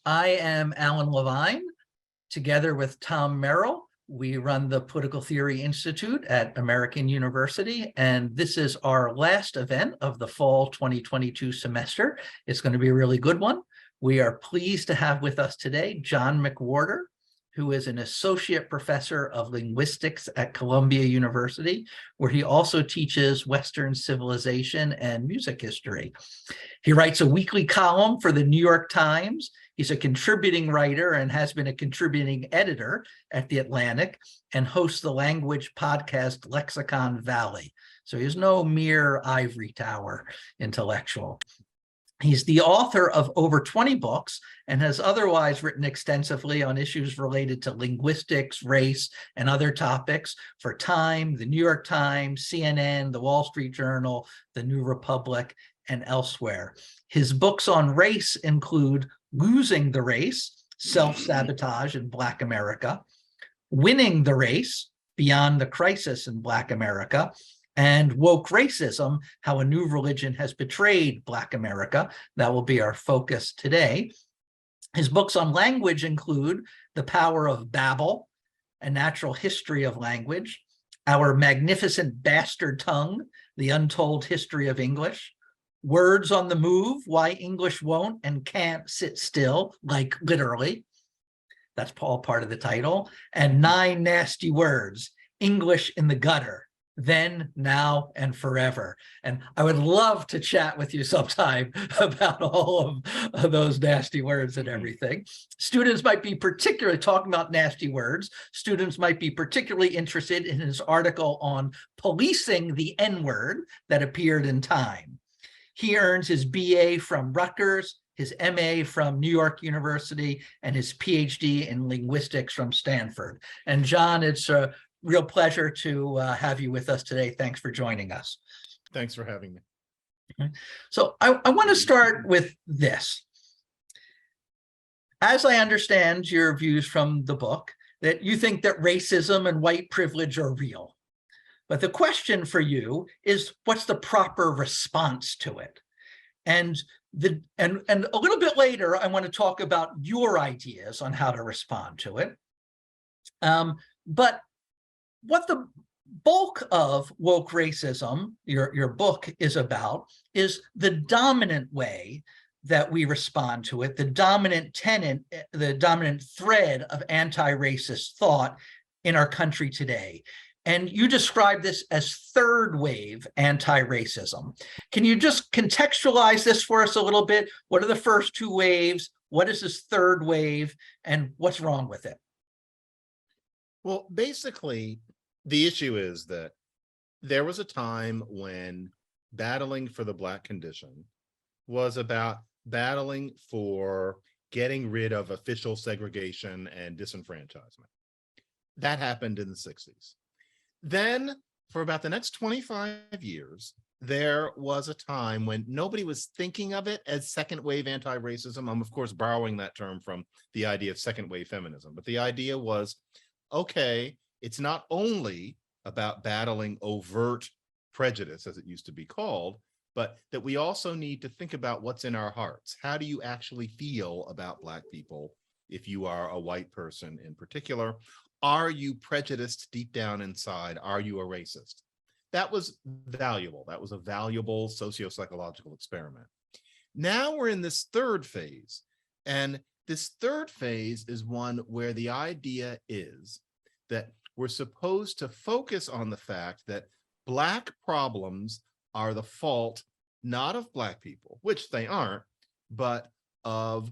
I am Alan Levine. Together with Tom Merrill, we run the Political Theory Institute at American University, and this is our last event of the fall 2022 semester. It's going to be a really good one. We are pleased to have with us today John McWhorter, who is an associate professor of linguistics at Columbia University, where he also teaches Western civilization and music history. He writes a weekly column for the New York Times. He's a contributing writer and has been a contributing editor at The Atlantic and hosts the language podcast Lexicon Valley. So he's no mere ivory tower intellectual. He's the author of over 20 books and has otherwise written extensively on issues related to linguistics, race, and other topics for Time, the New York Times, CNN, the Wall Street Journal, the New Republic, and elsewhere. His books on race include Losing the Race, Self-Sabotage in Black America, Winning the Race, Beyond the Crisis in Black America, and Woke Racism, How a New Religion Has Betrayed Black America. That will be our focus today. His books on language include The Power of Babel, A Natural History of Language, Our Magnificent Bastard Tongue, The Untold History of English, Words on the Move, Why English Won't and Can't Sit Still, like literally. That's all part of the title. And 9 Nasty Words, English in the Gutter, Then, Now, and Forever. And I would love to chat with you sometime about all of those nasty words and everything. Students might be particularly talking about nasty words. Students might be particularly interested in his article on policing the N-word that appeared in Time. He earns his BA from Rutgers, his MA from New York University, and his PhD in linguistics from Stanford. And John, it's a real pleasure to have you with us today. Thanks for joining us. Thanks for having me. So I want to start with this. As I understand your views from the book, that you think that racism and white privilege are real. But the question for you is, what's the proper response to it? And a little bit later, I want to talk about your ideas on how to respond to it. But what the bulk of woke racism, your book, is about is the dominant way that we respond to it, the dominant tenet, the dominant thread of anti-racist thought in our country today. And you describe this as third wave anti-racism. Can you just contextualize this for us a little bit? What are the first 2 waves? What is this third wave? And what's wrong with it? Well, basically, the issue is that there was a time when battling for the Black condition was about battling for getting rid of official segregation and disenfranchisement. That happened in the 60s. Then, for about the next 25 years, there was a time when nobody was thinking of it as second wave anti-racism. I'm, of course, borrowing that term from the idea of second wave feminism. But the idea was, okay, it's not only about battling overt prejudice, as it used to be called, but that we also need to think about what's in our hearts. How do you actually feel about Black people if you are a white person in particular? Are you prejudiced deep down inside? Are you a racist? That was valuable. That was a valuable socio-psychological experiment. Now we're in this third phase. And this third phase is one where the idea is that we're supposed to focus on the fact that Black problems are the fault not of Black people, which they aren't, but of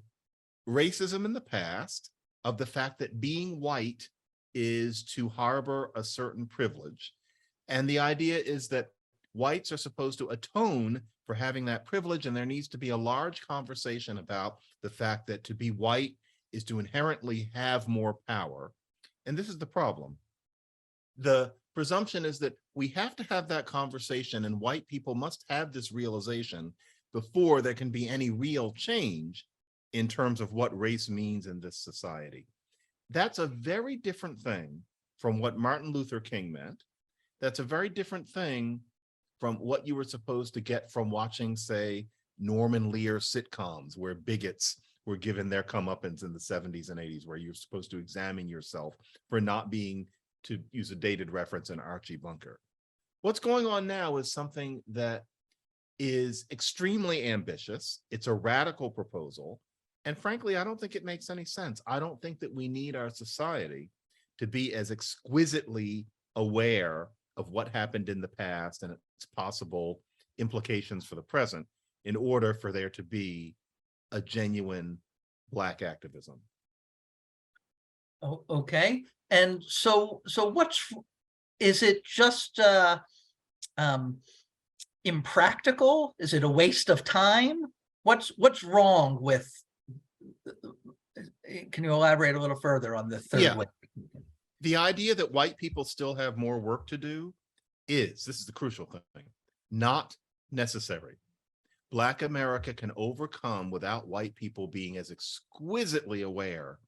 racism in the past, of the fact that being white is to harbor a certain privilege. And the idea is that whites are supposed to atone for having that privilege, and there needs to be a large conversation about the fact that to be white is to inherently have more power. And this is the problem. The presumption is that we have to have that conversation, and white people must have this realization before there can be any real change in terms of what race means in this society. That's a very different thing from what Martin Luther King meant. That's a very different thing from what you were supposed to get from watching, say, Norman Lear sitcoms, where bigots were given their comeuppance in the 70s and 80s, where you're supposed to examine yourself for not being, to use a dated reference, an Archie Bunker. What's going on now is something that is extremely ambitious. It's a radical proposal. And frankly, I don't think it makes any sense. I don't think that we need our society to be as exquisitely aware of what happened in the past and its possible implications for the present in order for there to be a genuine Black activism. Oh, okay. And so is it just impractical? Is it a waste of time? What's wrong with, can you elaborate a little further on the third wave? The idea that white people still have more work to do this is the crucial thing, not necessary. Black America can overcome without white people being as exquisitely aware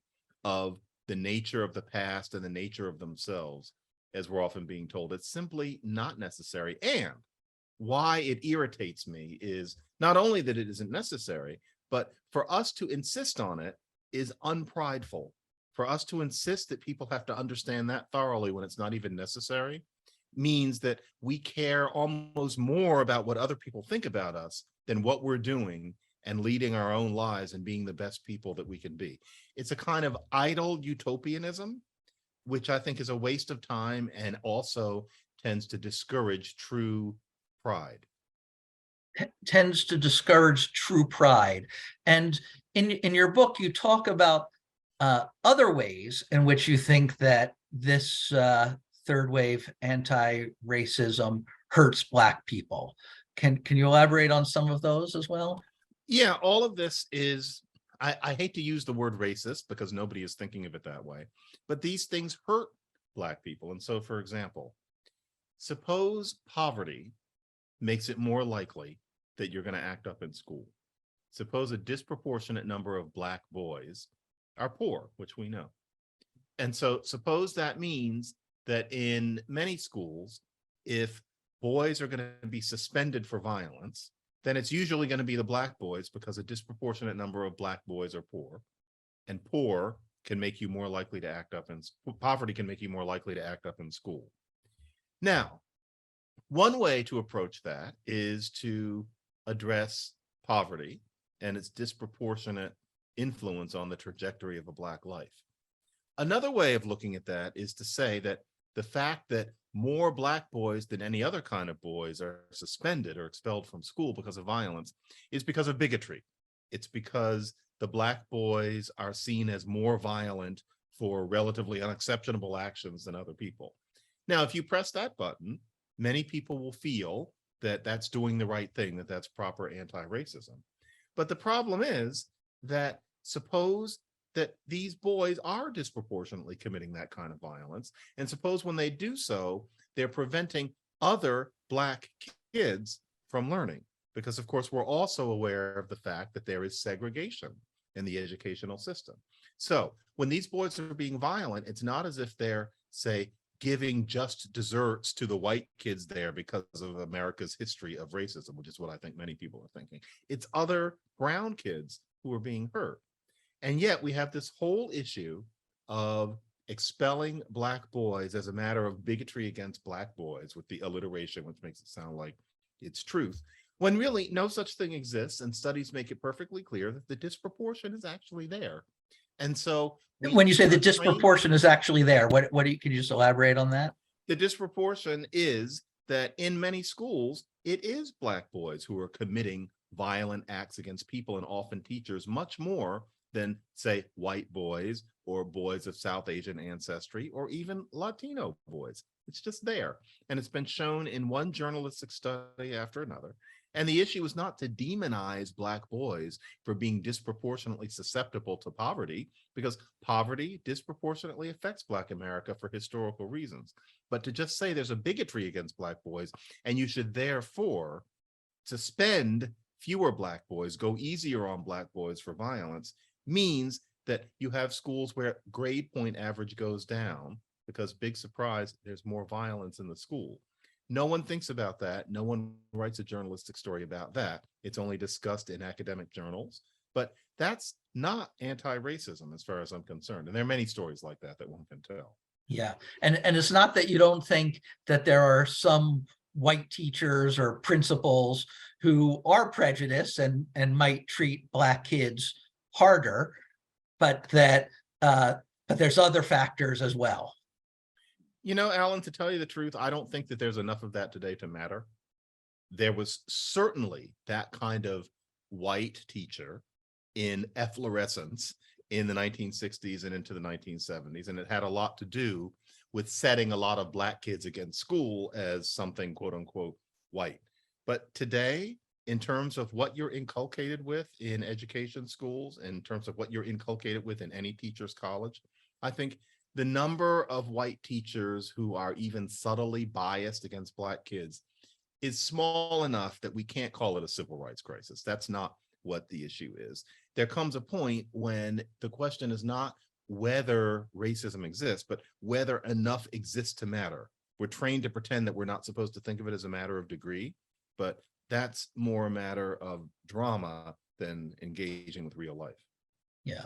of the nature of the past and the nature of themselves as we're often being told. It's simply not necessary. And why it irritates me is not only that it isn't necessary, but for us to insist on it is unprideful. For us to insist that people have to understand that thoroughly when it's not even necessary means that we care almost more about what other people think about us than what we're doing and leading our own lives and being the best people that we can be. It's a kind of idle utopianism, which I think is a waste of time and also tends to discourage true pride. Tends to discourage true pride. And in your book, you talk about other ways in which you think that this third wave anti-racism hurts Black people. Can you elaborate on some of those as well? Yeah, all of this is, I hate to use the word racist because nobody is thinking of it that way, but these things hurt Black people. And so, for example, suppose poverty makes it more likely that you're going to act up in school. Suppose a disproportionate number of Black boys are poor, which we know. And so suppose that means that in many schools, if boys are going to be suspended for violence, then it's usually going to be the Black boys because a disproportionate number of Black boys are poor, and poor can make you more likely to act up in poverty can make you more likely to act up in school. Now, one way to approach that is to address poverty and its disproportionate influence on the trajectory of a Black life. Another way of looking at that is to say that the fact that more Black boys than any other kind of boys are suspended or expelled from school because of violence is because of bigotry. It's because the Black boys are seen as more violent for relatively unexceptionable actions than other people. Now, if you press that button, many people will feel that that's doing the right thing, that that's proper anti-racism. But the problem is that suppose that these boys are disproportionately committing that kind of violence, and suppose when they do so, they're preventing other Black kids from learning. Because of course, we're also aware of the fact that there is segregation in the educational system. So when these boys are being violent, it's not as if they're, say, giving just desserts to the white kids there because of America's history of racism, which is what I think many people are thinking. It's other brown kids who are being hurt. And yet we have this whole issue of expelling Black boys as a matter of bigotry against Black boys with the alliteration, which makes it sound like it's truth, when really no such thing exists, and studies make it perfectly clear that the disproportion is actually there. And so when you say the disproportion is actually there, what do you, can you just elaborate on that? The disproportion is that in many schools, it is Black boys who are committing violent acts against people, and often teachers, much more than, say, white boys or boys of South Asian ancestry or even Latino boys. It's just there. And it's been shown in one journalistic study after another. And the issue is not to demonize Black boys for being disproportionately susceptible to poverty, because poverty disproportionately affects Black America for historical reasons, but to just say there's a bigotry against Black boys and you should therefore suspend fewer Black boys, go easier on Black boys for violence, means that you have schools where grade point average goes down because, big surprise, there's more violence in the school. No one thinks about that. No one writes a journalistic story about that. It's only discussed in academic journals. But That's not anti-racism as far as I'm concerned. And there are many stories like that that one can tell. Yeah, and it's not that you don't think that there are some white teachers or principals who are prejudiced and might treat Black kids harder, but that but there's other factors as well. You know, Alan, to tell you the truth, I don't think that there's enough of that today to matter. There was certainly that kind of white teacher in efflorescence in the 1960s and into the 1970s. And it had a lot to do with setting a lot of Black kids against school as something, quote unquote, white. But today, in terms of what you're inculcated with in education schools, in terms of what you're inculcated with in any teacher's college, I think the number of white teachers who are even subtly biased against Black kids is small enough that we can't call it a civil rights crisis. That's not what the issue is. There comes a point when the question is not whether racism exists, but whether enough exists to matter. We're trained to pretend that we're not supposed to think of it as a matter of degree, but that's more a matter of drama than engaging with real life. Yeah,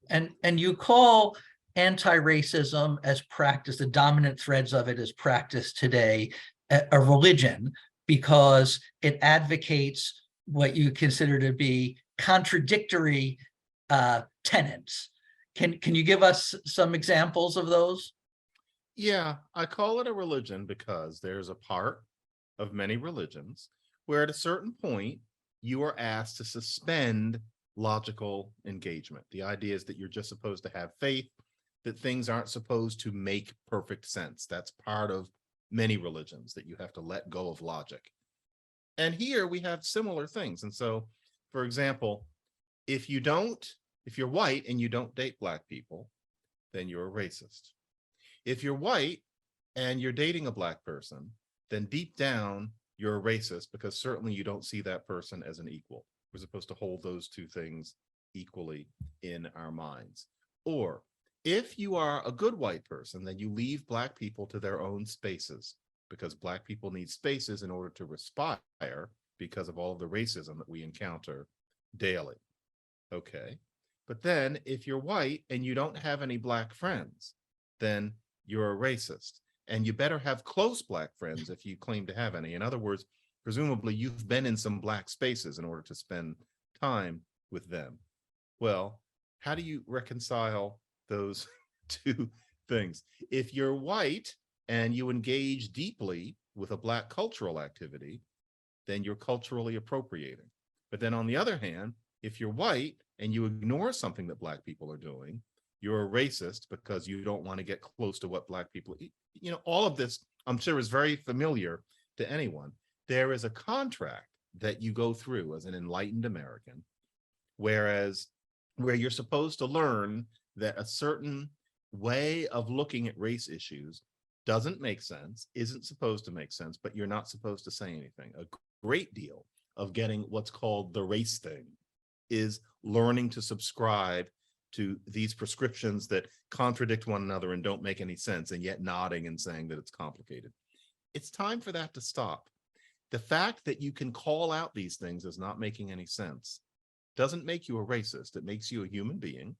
and you call anti-racism as practice, the dominant threads of it as practice today, a religion, because it advocates what you consider to be contradictory tenets. Can you give us some examples of those? Yeah, I call it a religion because there's a part of many religions where at a certain point you are asked to suspend logical engagement. The idea is that you're just supposed to have faith, that things aren't supposed to make perfect sense. That's part of many religions, that you have to let go of logic. And here we have similar things. And so, for example, if you're white and you don't date Black people, then you're a racist. If you're white and you're dating a Black person, then deep down, you're a racist because certainly you don't see that person as an equal. We're supposed to hold those two things equally in our minds. Or if you are a good white person, then you leave Black people to their own spaces because Black people need spaces in order to respire because of all of the racism that we encounter daily. Okay. But then if you're white and you don't have any Black friends, then you're a racist. And you better have close Black friends if you claim to have any. In other words, presumably you've been in some Black spaces in order to spend time with them. Well, how do you reconcile those two things? If you're white and you engage deeply with a Black cultural activity, then you're culturally appropriating. But then on the other hand, if you're white and you ignore something that Black people are doing, you're a racist because you don't want to get close to what Black people eat. You know, all of this, I'm sure, is very familiar to anyone. There is a contract that you go through as an enlightened American, where you're supposed to learn that a certain way of looking at race issues doesn't make sense, isn't supposed to make sense, but you're not supposed to say anything. A great deal of getting what's called the race thing is learning to subscribe to these prescriptions that contradict one another and don't make any sense, and yet nodding and saying that it's complicated. It's time for that to stop. The fact that you can call out these things as not making any sense doesn't make you a racist. It makes you a human being.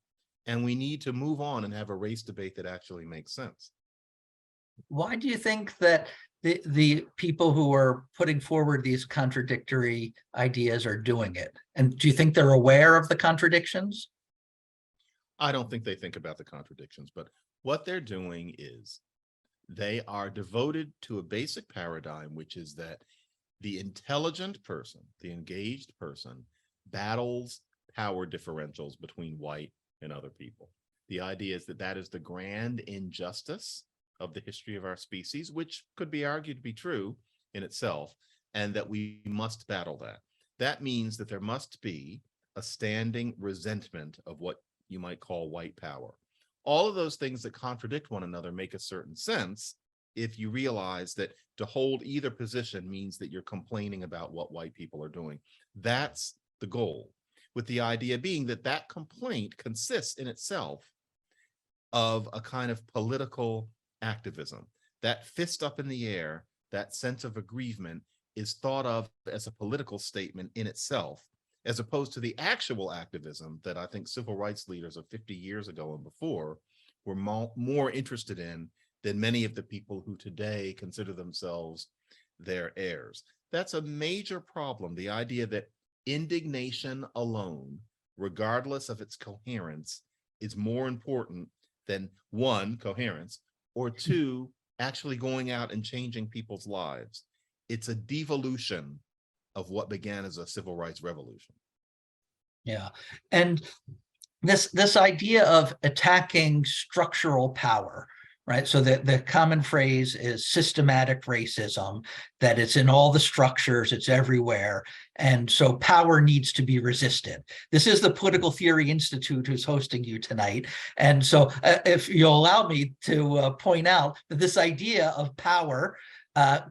And we need to move on and have a race debate that actually makes sense. Why do you think that the people who are putting forward these contradictory ideas are doing it? And do you think they're aware of the contradictions? I don't think they think about the contradictions, but what they're doing is they are devoted to a basic paradigm, which is that the intelligent person, the engaged person, battles power differentials between white and other people. The idea is that that is the grand injustice of the history of our species, which could be argued to be true in itself, and that we must battle that. That means that there must be a standing resentment of what you might call white power. All of those things that contradict one another make a certain sense if you realize that to hold either position means that you're complaining about what white people are doing. That's the goal, with the idea being that that complaint consists in itself of a kind of political activism. That fist up in the air, that sense of aggrievement is thought of as a political statement in itself, as opposed to the actual activism that I think civil rights leaders of 50 years ago and before were more interested in than many of the people who today consider themselves their heirs. That's a major problem, the idea that indignation alone, regardless of its coherence, is more important than one, coherence, or two, actually going out and changing people's lives. It's a devolution of what began as a civil rights revolution. Yeah. And this idea of attacking structural power, right? So the common phrase is systematic racism, that it's in all the structures, it's everywhere. And so power needs to be resisted. This is the Political Theory Institute who's hosting you tonight. And so if you'll allow me to point out that this idea of power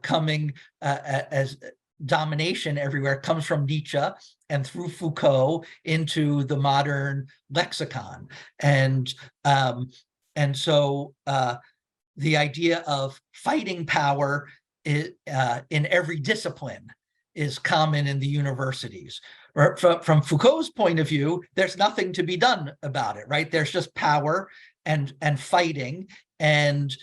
coming as domination everywhere comes from Nietzsche and through Foucault into the modern lexicon. And so the idea of fighting power in every discipline is common in the universities. From Foucault's point of view, there's nothing to be done about it, right? There's just power and fighting, and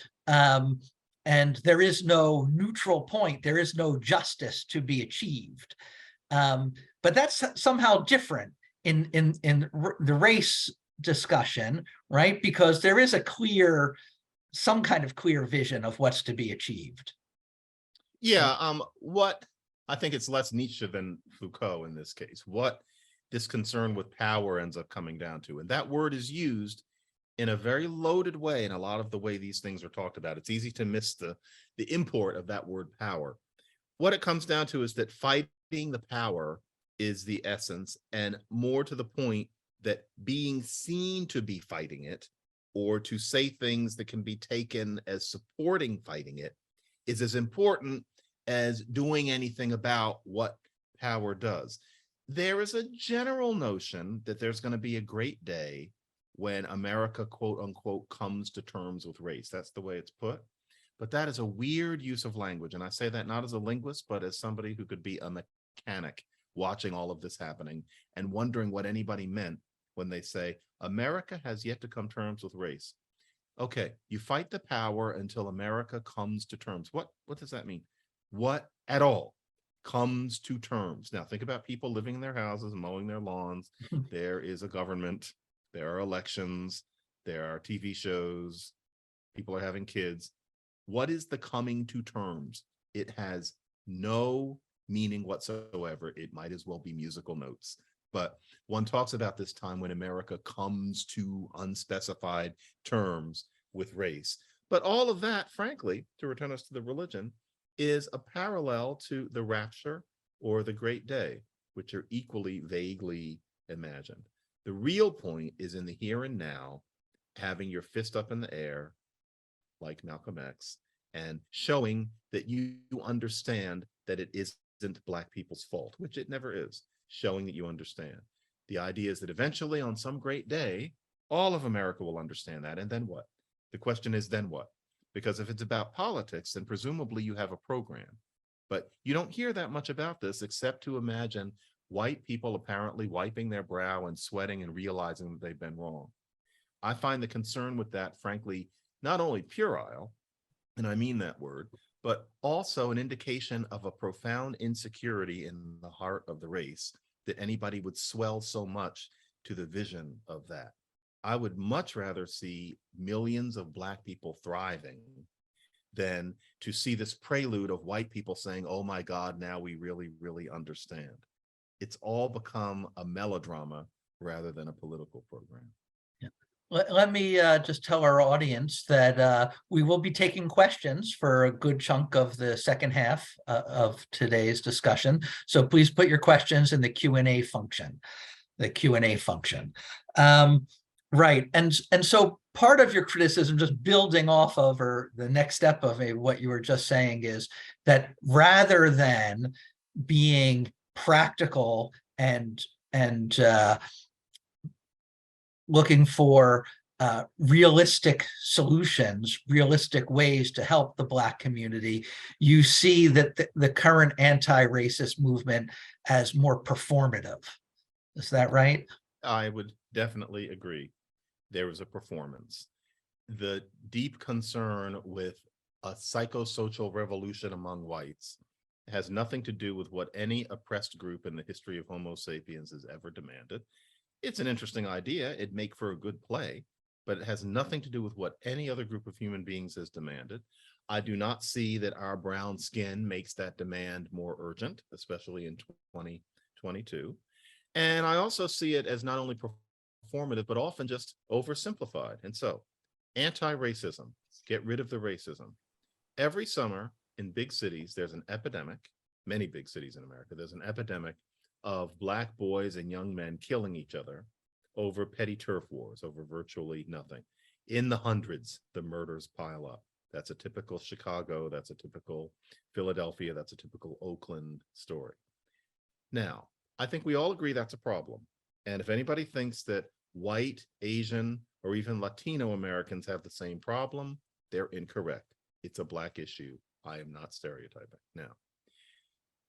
there is no neutral point. There is no justice to be achieved. But that's somehow different in the race discussion, right? Because there is some kind of clear vision of what's to be achieved. Yeah, what I think it's less Nietzsche than Foucault in this case, what this concern with power ends up coming down to. And that word is used in a very loaded way in a lot of the way these things are talked about. It's easy to miss the import of that word power. What it comes down to is that fighting the power is the essence, and more to the point that being seen to be fighting it, or to say things that can be taken as supporting fighting it, is as important as doing anything about what power does. There is a general notion that there's going to be a great day when America, quote unquote, comes to terms with race. That's the way it's put. But that is a weird use of language. And I say that not as a linguist, but as somebody who could be a mechanic watching all of this happening and wondering what anybody meant when they say America has yet to come to terms with race. Okay, you fight the power until America comes to terms. What does that mean? What at all comes to terms? Now think about people living in their houses, mowing their lawns. There is a government, there are elections, there are TV shows, people are having kids. What is the coming to terms? It has no meaning whatsoever. It might as well be musical notes. But one talks about this time when America comes to unspecified terms with race. But all of that, frankly, to return us to the religion, is a parallel to the rapture or the great day, which are equally vaguely imagined. The real point is in the here and now, having your fist up in the air, like Malcolm X, and showing that you understand that it isn't Black people's fault, which it never is. Showing that you understand. The idea is that eventually on some great day, all of America will understand that. And then what? The question is, then what? Because if it's about politics, then presumably you have a program. But you don't hear that much about this except to imagine white people apparently wiping their brow and sweating and realizing that they've been wrong. I find the concern with that, frankly, not only puerile, and I mean that word, but also an indication of a profound insecurity in the heart of the race that anybody would swell so much to the vision of that. I would much rather see millions of Black people thriving than to see this prelude of white people saying, oh my God, now we really, really understand. It's all become a melodrama rather than a political program. Let me just tell our audience that we will be taking questions for a good chunk of the second half of today's discussion. So please put your questions in the Q&A function, Right, and so part of your criticism, just building off of, or the next step of what you were just saying, is that rather than being practical and looking for realistic solutions, realistic ways to help the Black community, you see that the current anti-racist movement as more performative. Is that right? I would definitely agree. There was a performance. The deep concern with a psychosocial revolution among whites has nothing to do with what any oppressed group in the history of Homo sapiens has ever demanded. It's an interesting idea. It'd make for a good play, but it has nothing to do with what any other group of human beings has demanded. I do not see that our brown skin makes that demand more urgent, especially in 2022. And I also see it as not only performative, but often just oversimplified. And so, anti-racism, get rid of the racism. Every summer in big cities, there's an epidemic, many big cities in America, there's an epidemic of Black boys and young men killing each other over petty turf wars, over virtually nothing. In the hundreds, the murders pile up. That's a typical Chicago, that's a typical Philadelphia, that's a typical Oakland story. Now, I think we all agree that's a problem. And if anybody thinks that white, Asian, or even Latino Americans have the same problem, they're incorrect. It's a Black issue. I am not stereotyping. Now,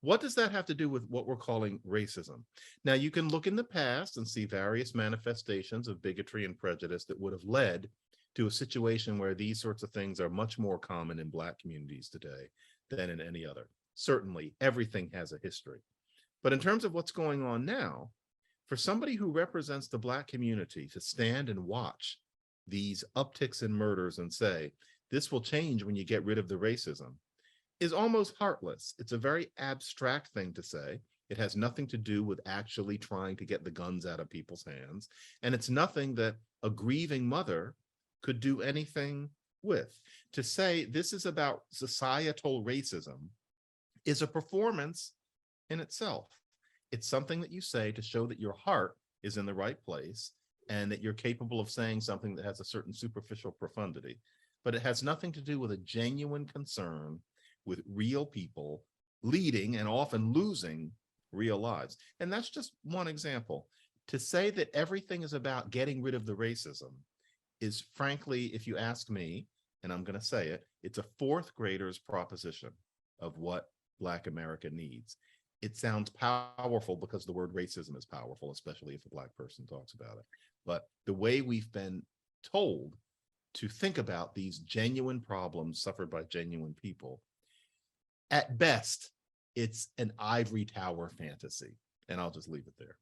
what does that have to do with what we're calling racism? Now, you can look in the past and see various manifestations of bigotry and prejudice that would have led to a situation where these sorts of things are much more common in Black communities today than in any other. Certainly, everything has a history. But in terms of what's going on now, for somebody who represents the Black community to stand and watch these upticks in murders and say, this will change when you get rid of the racism, is almost heartless. It's a very abstract thing to say. It has nothing to do with actually trying to get the guns out of people's hands. And it's nothing that a grieving mother could do anything with. To say this is about societal racism is a performance in itself. It's something that you say to show that your heart is in the right place and that you're capable of saying something that has a certain superficial profundity. But it has nothing to do with a genuine concern with real people leading and often losing real lives. And that's just one example. To say that everything is about getting rid of the racism is, frankly, if you ask me, and I'm going to say it, it's a fourth grader's proposition of what Black America needs. It sounds powerful because the word racism is powerful, especially if a Black person talks about it. But the way we've been told to think about these genuine problems suffered by genuine people, at best, it's an ivory tower fantasy. And I'll just leave it there.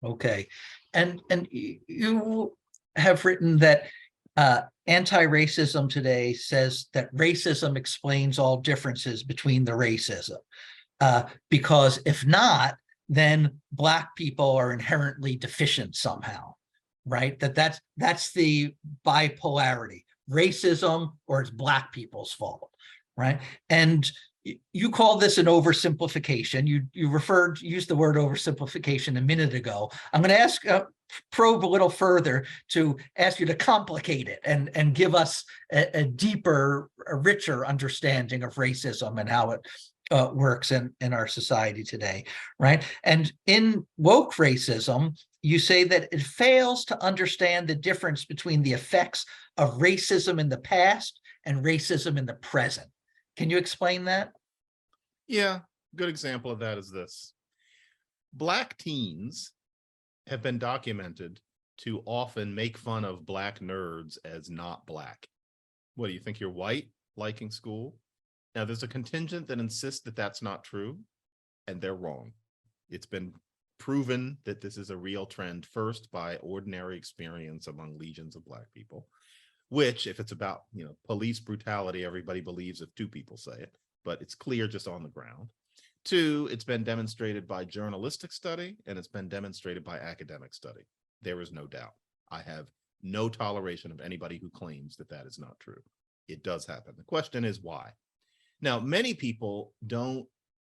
Okay. And you have written that anti-racism today says that racism explains all differences between the racism. Because if not, then Black people are inherently deficient somehow, right? That's the bipolarity, racism or it's Black people's fault, right? And you call this an oversimplification. You used the word oversimplification a minute ago. I'm going to ask, probe a little further to ask you to complicate it and give us a deeper, a richer understanding of racism and how it works in our society today, right? And in woke racism, you say that it fails to understand the difference between the effects of racism in the past and racism in the present. Can you explain that? Yeah, good example of that is this. Black teens have been documented to often make fun of Black nerds as not Black. What, do you think you're white liking school? Now, there's a contingent that insists that that's not true, and they're wrong. It's been proven that this is a real trend, first by ordinary experience among legions of Black people, which, if it's about, police brutality, everybody believes if two people say it, but it's clear just on the ground. Two, it's been demonstrated by journalistic study, and it's been demonstrated by academic study. There is no doubt. I have no toleration of anybody who claims that that is not true. It does happen. The question is why? Now, many people don't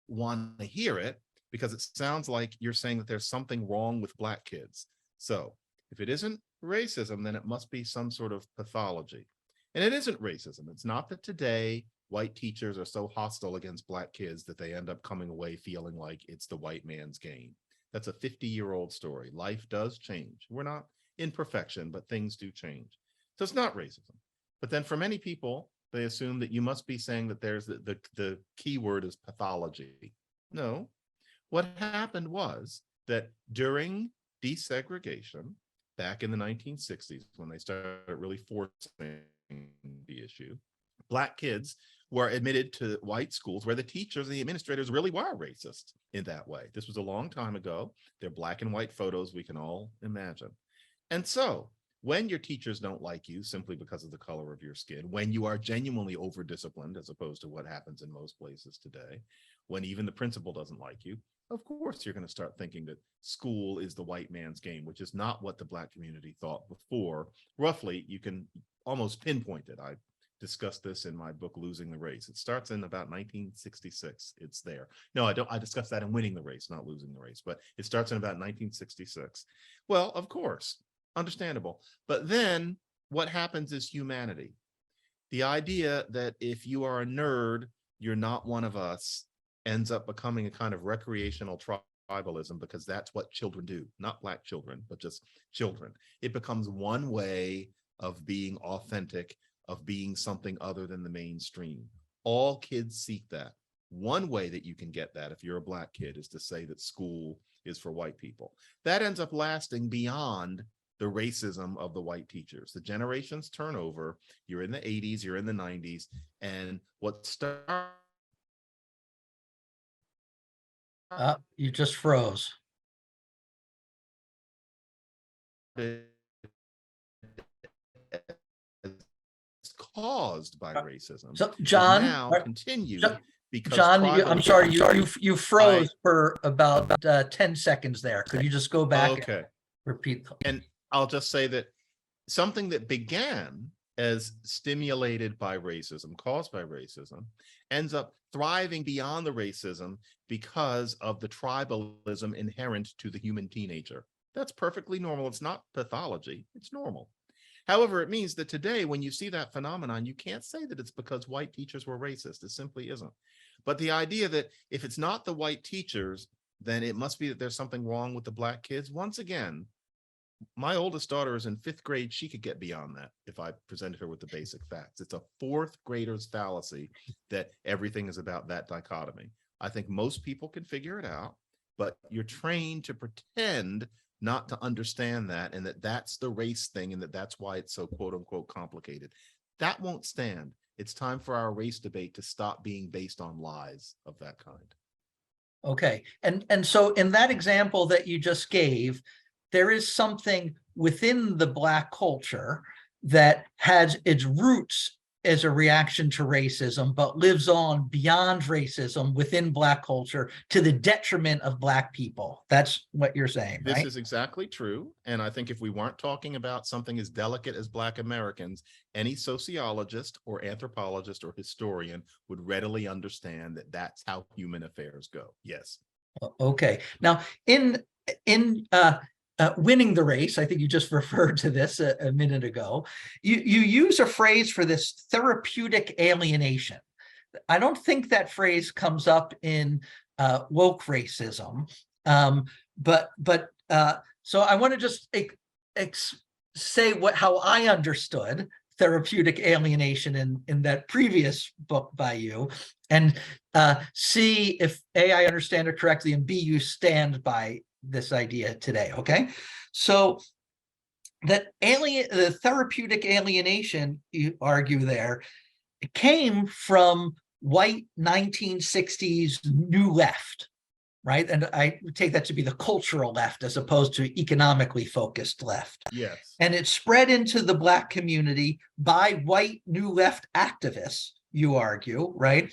want to hear it because it sounds like you're saying that there's something wrong with Black kids. So if it isn't racism, then it must be some sort of pathology. And it isn't racism. It's not that today white teachers are so hostile against Black kids that they end up coming away feeling like it's the white man's game. That's a 50-year-old story. Life does change. We're not in perfection, but things do change. So it's not racism. But then for many people, they assume that you must be saying that there's the key word is pathology. No, what happened was that during desegregation, back in the 1960s, when they started really forcing the issue, Black kids were admitted to white schools where the teachers and the administrators really were racist in that way. This was a long time ago. They're black and white photos we can all imagine. And so when your teachers don't like you simply because of the color of your skin, when you are genuinely over-disciplined, as opposed to what happens in most places today, when even the principal doesn't like you, of course you're going to start thinking that school is the white man's game, which is not what the Black community thought before. Roughly, you can almost pinpoint it. I discussed this in my book, Losing the Race. It starts in about 1966. It's there. No, I don't. I discussed that in Winning the Race, not Losing the Race, but it starts in about 1966. Well, of course, understandable. But then what happens is humanity. The idea that if you are a nerd, you're not one of us, ends up becoming a kind of recreational tribalism, because that's what children do, not Black children, but just children. It becomes one way of being authentic, of being something other than the mainstream. All kids seek that. One way that you can get that if you're a Black kid is to say that school is for white people. That ends up lasting beyond the racism of the white teachers. The generations turn over. You're in the 80s, you're in the 90s, and what started You just froze. caused by racism So, is John, now continued Jo- because John, I'm sorry, you froze I- for about 10 seconds there. Could you just go back and okay. repeat? And I'll just say that something that began as stimulated by racism, caused by racism, ends up thriving beyond the racism because of the tribalism inherent to the human teenager. That's perfectly normal. It's not pathology, it's normal. However, it means that today, when you see that phenomenon, you can't say that it's because white teachers were racist. It simply isn't. But the idea that if it's not the white teachers, then it must be that there's something wrong with the Black kids. Once again, my oldest daughter is in 5th grade. She could get beyond that if I presented her with the basic facts. It's a 4th grader's fallacy that everything is about that dichotomy. I think most people can figure it out, but you're trained to pretend not to understand that, and that that's the race thing, and that that's why it's so quote unquote complicated. That won't stand. It's time for our race debate to stop being based on lies of that kind. Okay. And so in that example that you just gave, there is something within the Black culture that has its roots as a reaction to racism, but lives on beyond racism within Black culture to the detriment of Black people. That's what you're saying, right? This is exactly true. And I think if we weren't talking about something as delicate as Black Americans, any sociologist or anthropologist or historian would readily understand that that's how human affairs go. Yes. Okay. Now, in Winning the Race, I think you just referred to this a minute ago, you use a phrase for this therapeutic alienation. I don't think that phrase comes up in woke racism, so I want to just say how I understood therapeutic alienation in that previous book by you, and see if A, I understand it correctly, and B, you stand by this idea today. Okay, so the therapeutic alienation, you argue there, it came from white 1960s new left, right? And I take that to be the cultural left as opposed to economically focused left. Yes. And it spread into the Black community by white new left activists, you argue, right?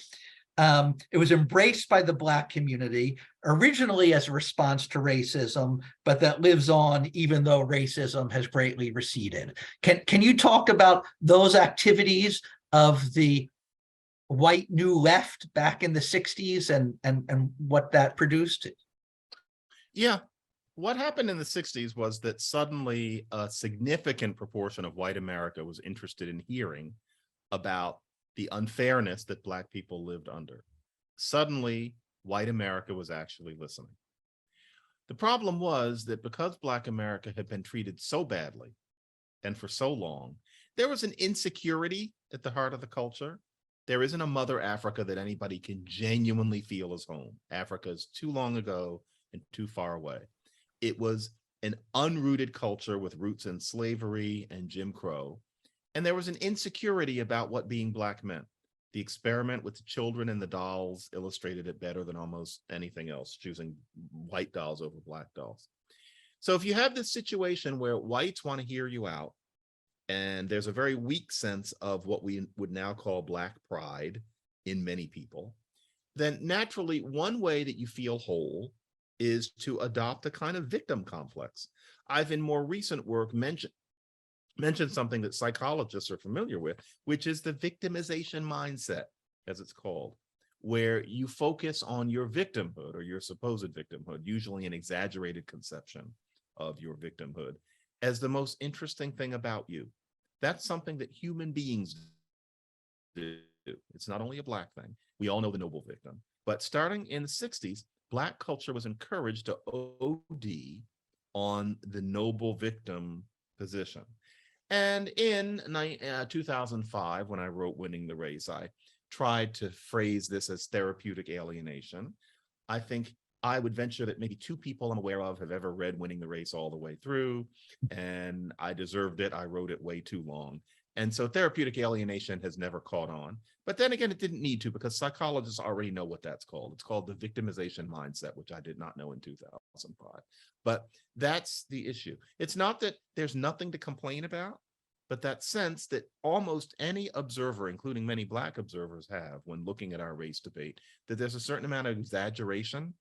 It was embraced by the Black community originally as a response to racism, but that lives on even though racism has greatly receded. Can you talk about those activities of the white new left back in the 60s and what that produced? Yeah. What happened in the 60s was that suddenly a significant proportion of white America was interested in hearing about the unfairness that Black people lived under. Suddenly, white America was actually listening. The problem was that because Black America had been treated so badly and for so long, there was an insecurity at the heart of the culture. There isn't a mother Africa that anybody can genuinely feel as home. Africa is too long ago and too far away. It was an unrooted culture with roots in slavery and Jim Crow. And there was an insecurity about what being Black meant. The experiment with the children and the dolls illustrated it better than almost anything else, choosing white dolls over Black dolls. So if you have this situation where whites want to hear you out, and there's a very weak sense of what we would now call Black pride in many people, then naturally one way that you feel whole is to adopt a kind of victim complex. I've in more recent work mentioned something that psychologists are familiar with, which is the victimization mindset, as it's called, where you focus on your victimhood or your supposed victimhood, usually an exaggerated conception of your victimhood, as the most interesting thing about you. That's something that human beings do. It's not only a Black thing. We all know the noble victim. But starting in the 60s, Black culture was encouraged to OD on the noble victim position. And in 2005, when I wrote Winning the Race, I tried to phrase this as therapeutic alienation. I think I would venture that maybe 2 people I'm aware of have ever read Winning the Race all the way through, and I deserved it. I wrote it way too long. And so therapeutic alienation has never caught on. But then again, it didn't need to, because psychologists already know what that's called. It's called the victimization mindset, which I did not know in 2005. But that's the issue. It's not that there's nothing to complain about, but that sense that almost any observer, including many Black observers, have when looking at our race debate, that there's a certain amount of exaggeration,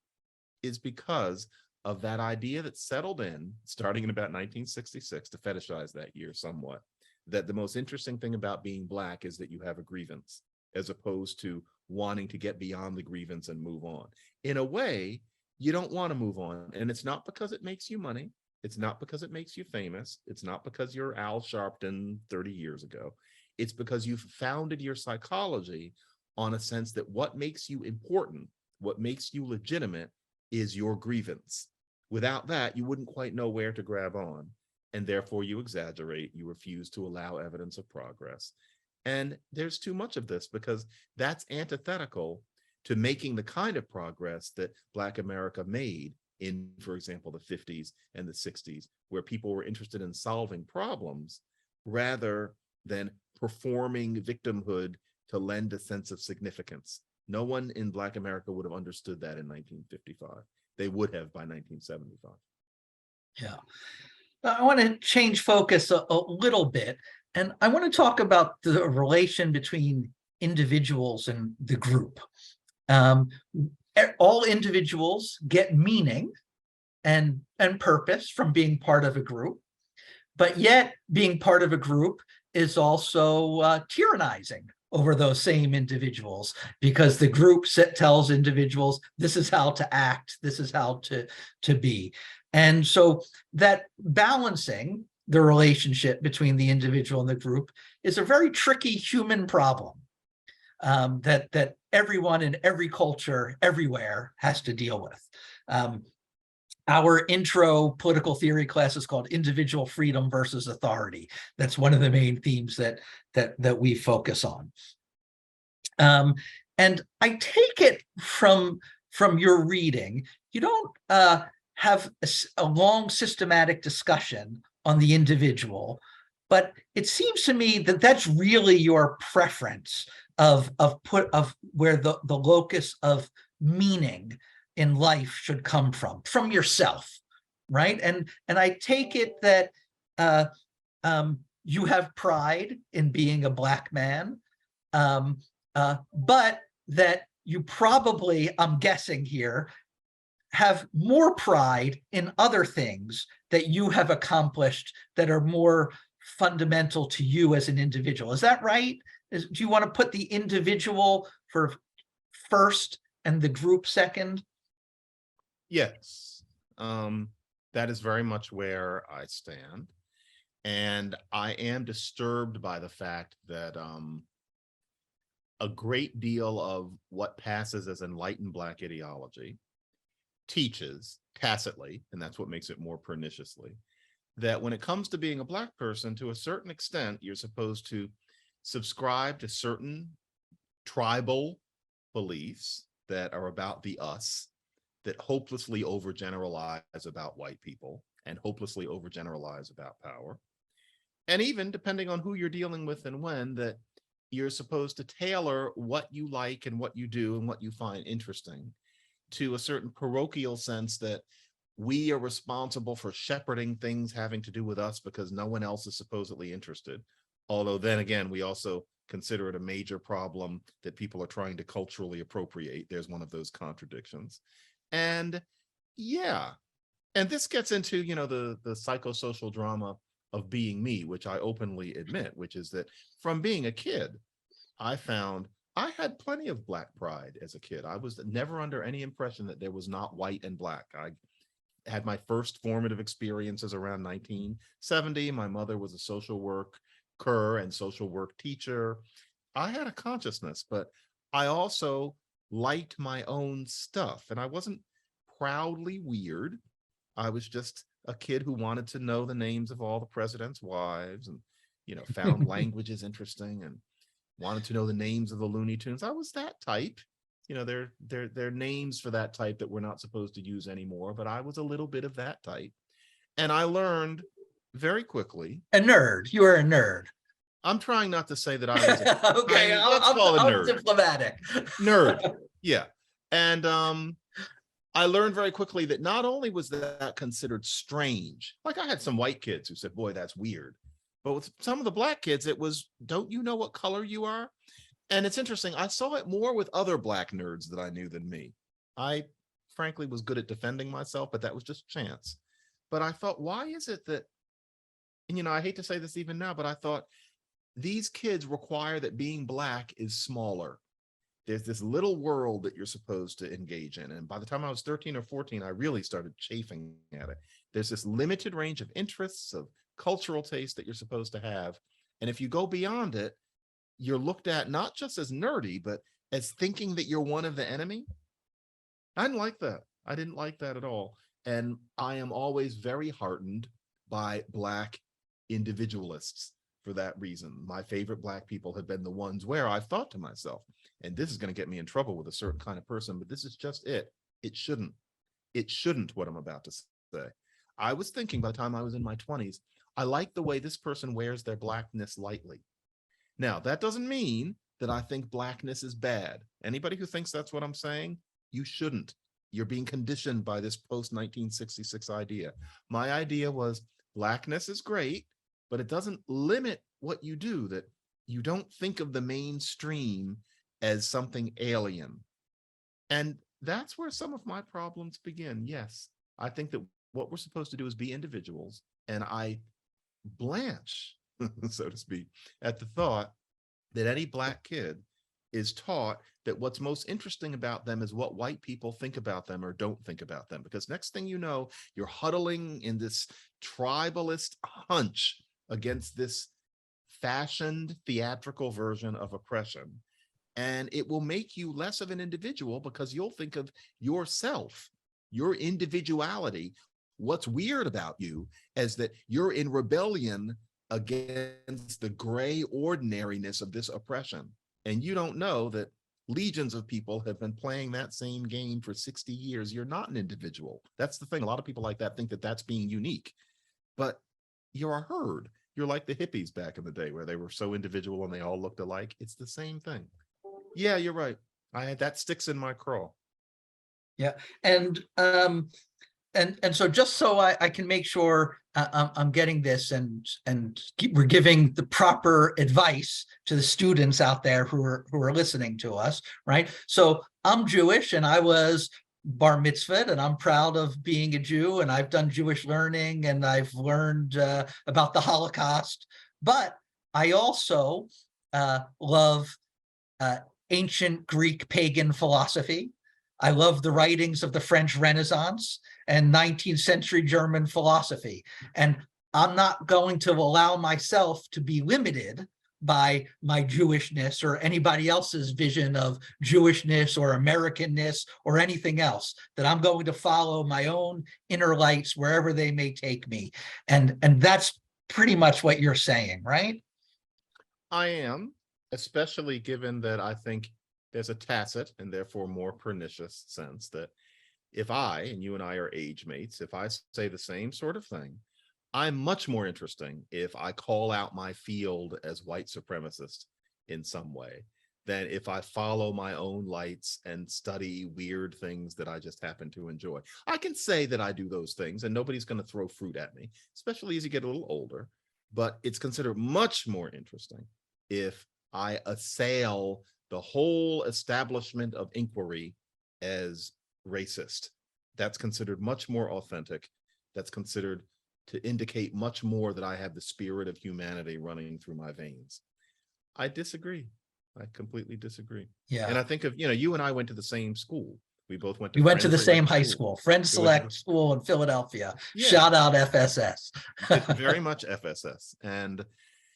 is because of that idea that settled in starting in about 1966, to fetishize that year somewhat, that the most interesting thing about being Black is that you have a grievance, as opposed to wanting to get beyond the grievance and move on. In a way, you don't want to move on. And it's not because it makes you money. It's not because it makes you famous. It's not because you're Al Sharpton 30 years ago. It's because you've founded your psychology on a sense that what makes you important, what makes you legitimate, is your grievance. Without that, you wouldn't quite know where to grab on. And therefore you exaggerate, you refuse to allow evidence of progress. And there's too much of this, because that's antithetical to making the kind of progress that Black America made in, for example, the 50s and the 60s, where people were interested in solving problems rather than performing victimhood to lend a sense of significance. No one in Black America would have understood that in 1955. They would have by 1975. Yeah. I want to change focus a little bit, and I want to talk about the relation between individuals and the group. All individuals get meaning and purpose from being part of a group, but yet being part of a group is also tyrannizing over those same individuals, because the group tells individuals this is how to act, this is how to be. And so that balancing the relationship between the individual and the group is a very tricky human problem that everyone in every culture everywhere has to deal with. Our intro political theory class is called Individual Freedom versus Authority. That's one of the main themes that we focus on. And I take it from your reading, you don't have a long systematic discussion on the individual, but it seems to me that that's really your preference of where the locus of meaning in life should come from yourself, right? And I take it that you have pride in being a Black man, but that you probably, I'm guessing here, have more pride in other things that you have accomplished that are more fundamental to you as an individual. Is that right? Do you want to put the individual for first and the group second? Yes, that is very much where I stand. And I am disturbed by the fact that a great deal of what passes as enlightened Black ideology teaches tacitly, and that's what makes it more perniciously, that when it comes to being a Black person, to a certain extent, you're supposed to subscribe to certain tribal beliefs that are about the us, that hopelessly overgeneralize about white people and hopelessly overgeneralize about power. And even depending on who you're dealing with and when, that you're supposed to tailor what you like and what you do and what you find interesting to a certain parochial sense that we are responsible for shepherding things having to do with us because no one else is supposedly interested. Although then again, we also consider it a major problem that people are trying to culturally appropriate. There's one of those contradictions. And yeah, and this gets into, you know, the psychosocial drama of being me, which I openly admit, which is that from being a kid, I found I had plenty of Black pride as a kid. I was never under any impression that there was not white and Black. I had my first formative experiences around 1970. My mother was a social worker and social work teacher. I had a consciousness, but I also liked my own stuff, and I wasn't proudly weird. I was just a kid who wanted to know the names of all the president's wives, and, you know, found languages interesting and wanted to know the names of the Looney Tunes. I was that type. You know, they're names for that type that we're not supposed to use anymore, but I was a little bit of that type. And I learned very quickly. A nerd. You were a nerd. I'm trying not to say that I was a okay, let's call it a nerd. Diplomatic. Nerd. Yeah. And I learned very quickly that not only was that considered strange, like I had some white kids who said, boy, that's weird. But with some of the Black kids, it was, don't you know what color you are? And it's interesting, I saw it more with other Black nerds that I knew than me. I frankly was good at defending myself, but that was just chance. But I thought, why is it that, and you know, I hate to say this even now, but I thought these kids require that being Black is smaller. There's this little world that you're supposed to engage in. And by the time I was 13 or 14, I really started chafing at it. There's this limited range of interests, of cultural taste that you're supposed to have. And if you go beyond it, you're looked at not just as nerdy, but as thinking that you're one of the enemy. I didn't like that. I didn't like that at all. And I am always very heartened by Black individualists for that reason. My favorite Black people have been the ones where I've thought to myself, and this is going to get me in trouble with a certain kind of person, but this is just it. It shouldn't what I'm about to say. I was thinking by the time I was in my 20s, I like the way this person wears their Blackness lightly. Now, that doesn't mean that I think Blackness is bad. Anybody who thinks that's what I'm saying, you shouldn't. You're being conditioned by this post-1966 idea. My idea was Blackness is great, but it doesn't limit what you do, that you don't think of the mainstream as something alien. And that's where some of my problems begin. Yes, I think that what we're supposed to do is be individuals, and I blanch, so to speak, at the thought that any Black kid is taught that what's most interesting about them is what white people think about them or don't think about them. Because next thing you know, you're huddling in this tribalist hunch against this fashioned theatrical version of oppression. And it will make you less of an individual because you'll think of yourself, your individuality. What's weird about you is that you're in rebellion against the gray ordinariness of this oppression. And you don't know that legions of people have been playing that same game for 60 years. You're not an individual. That's the thing. A lot of people like that think that that's being unique, but you're a herd. You're like the hippies back in the day where they were so individual and they all looked alike. It's the same thing. Yeah, you're right. That sticks in my craw. Yeah. And so just so I can make sure I'm getting this and we're giving the proper advice to the students out there who are listening to us, right? So I'm Jewish and I was bar mitzvahed and I'm proud of being a Jew and I've done Jewish learning and I've learned about the Holocaust, but I also love ancient Greek pagan philosophy. I love the writings of the French Renaissance and 19th century German philosophy. And I'm not going to allow myself to be limited by my Jewishness or anybody else's vision of Jewishness or Americanness or anything else, that I'm going to follow my own inner lights wherever they may take me. And that's pretty much what you're saying, right? I am, especially given that I think there's a tacit and therefore more pernicious sense that if I, and you and I are age mates, if I say the same sort of thing, I'm much more interesting if I call out my field as white supremacist in some way than if I follow my own lights and study weird things that I just happen to enjoy. I can say that I do those things and nobody's going to throw fruit at me, especially as you get a little older, but it's considered much more interesting if I assail the whole establishment of inquiry as racist. That's considered much more authentic. That's considered to indicate much more that I have the spirit of humanity running through my veins. I disagree. I completely disagree. Yeah. And I think of, you and I went to the same school. We both went to We went to the Friends same Select high school, Friends Select School in Philadelphia. Yeah. Shout out FSS. Very much FSS. And,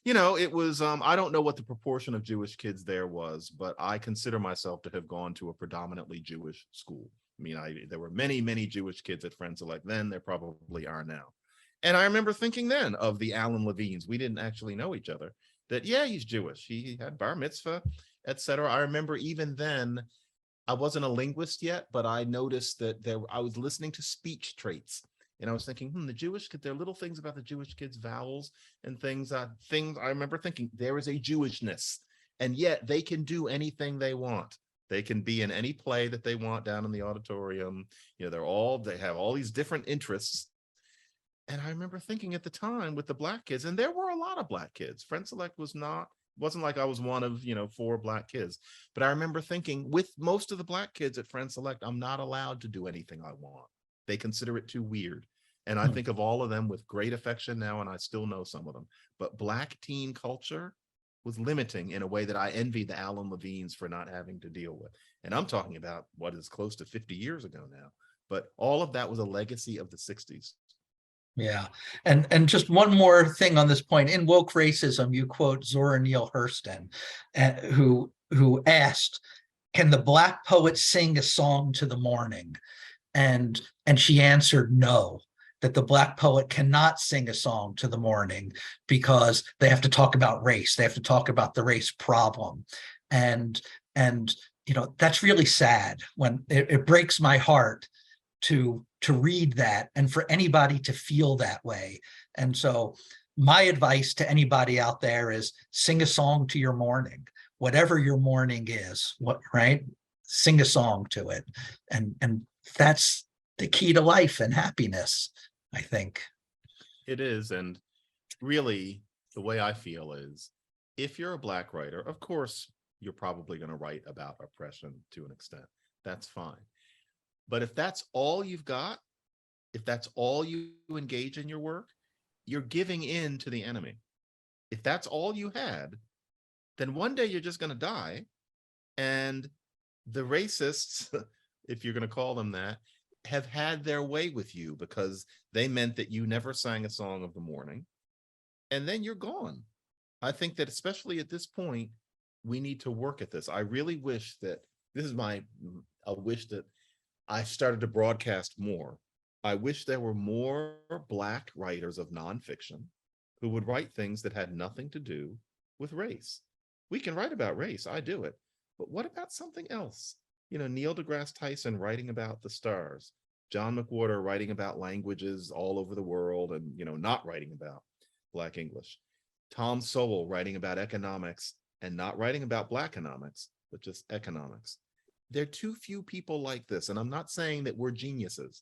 it was, I don't know what the proportion of Jewish kids there was, but I consider myself to have gone to a predominantly Jewish school. I mean, there were many, many Jewish kids at Friends Select then. There probably are now. And I remember thinking then of the Alan Levines. We didn't actually know each other. That, yeah, he's Jewish. He had bar mitzvah, etc. I remember even then, I wasn't a linguist yet, but I noticed that I was listening to speech traits. And I was thinking, the Jewish kid, there are little things about the Jewish kids' vowels and things I remember thinking, there is a Jewishness. And yet they can do anything they want. They can be in any play that they want down in the auditorium. They have all these different interests. And I remember thinking at the time with the Black kids, and there were a lot of Black kids. Friends Select wasn't like I was one of, 4 Black kids. But I remember thinking with most of the Black kids at Friends Select, I'm not allowed to do anything I want. They consider it too weird. And I think of all of them with great affection now, and I still know some of them. But Black teen culture was limiting in a way that I envy the Alan Levines for not having to deal with. And I'm talking about what is close to 50 years ago now. But all of that was a legacy of the 60s. Yeah. And just one more thing on this point. In Woke Racism, you quote Zora Neale Hurston, who asked, can the Black poet sing a song to the morning? And she answered no, that the Black poet cannot sing a song to the morning because they have to talk about race. They have to talk about the race problem. And that's really sad. When it breaks my heart to read that and for anybody to feel that way. And so my advice to anybody out there is sing a song to your morning, whatever your morning is, right? Sing a song to it. And that's the key to life and happiness, I think. It is. And really the way I feel is if you're a Black writer, of course, you're probably going to write about oppression to an extent. That's fine. But if that's all you've got, if that's all you engage in your work, you're giving in to the enemy. If that's all you had, then one day you're just going to die. And the racists, if you're going to call them that, have had their way with you because they meant that you never sang a song of the morning. And then you're gone. I think that especially at this point, we need to work at this. I really wish that I wish that I started to broadcast more. I wish there were more Black writers of nonfiction who would write things that had nothing to do with race. We can write about race, I do it, but what about something else? Neil deGrasse Tyson writing about the stars, John McWhorter writing about languages all over the world and, not writing about Black English. Tom Sowell writing about economics and not writing about Blackonomics, but just economics. There are too few people like this. And I'm not saying that we're geniuses.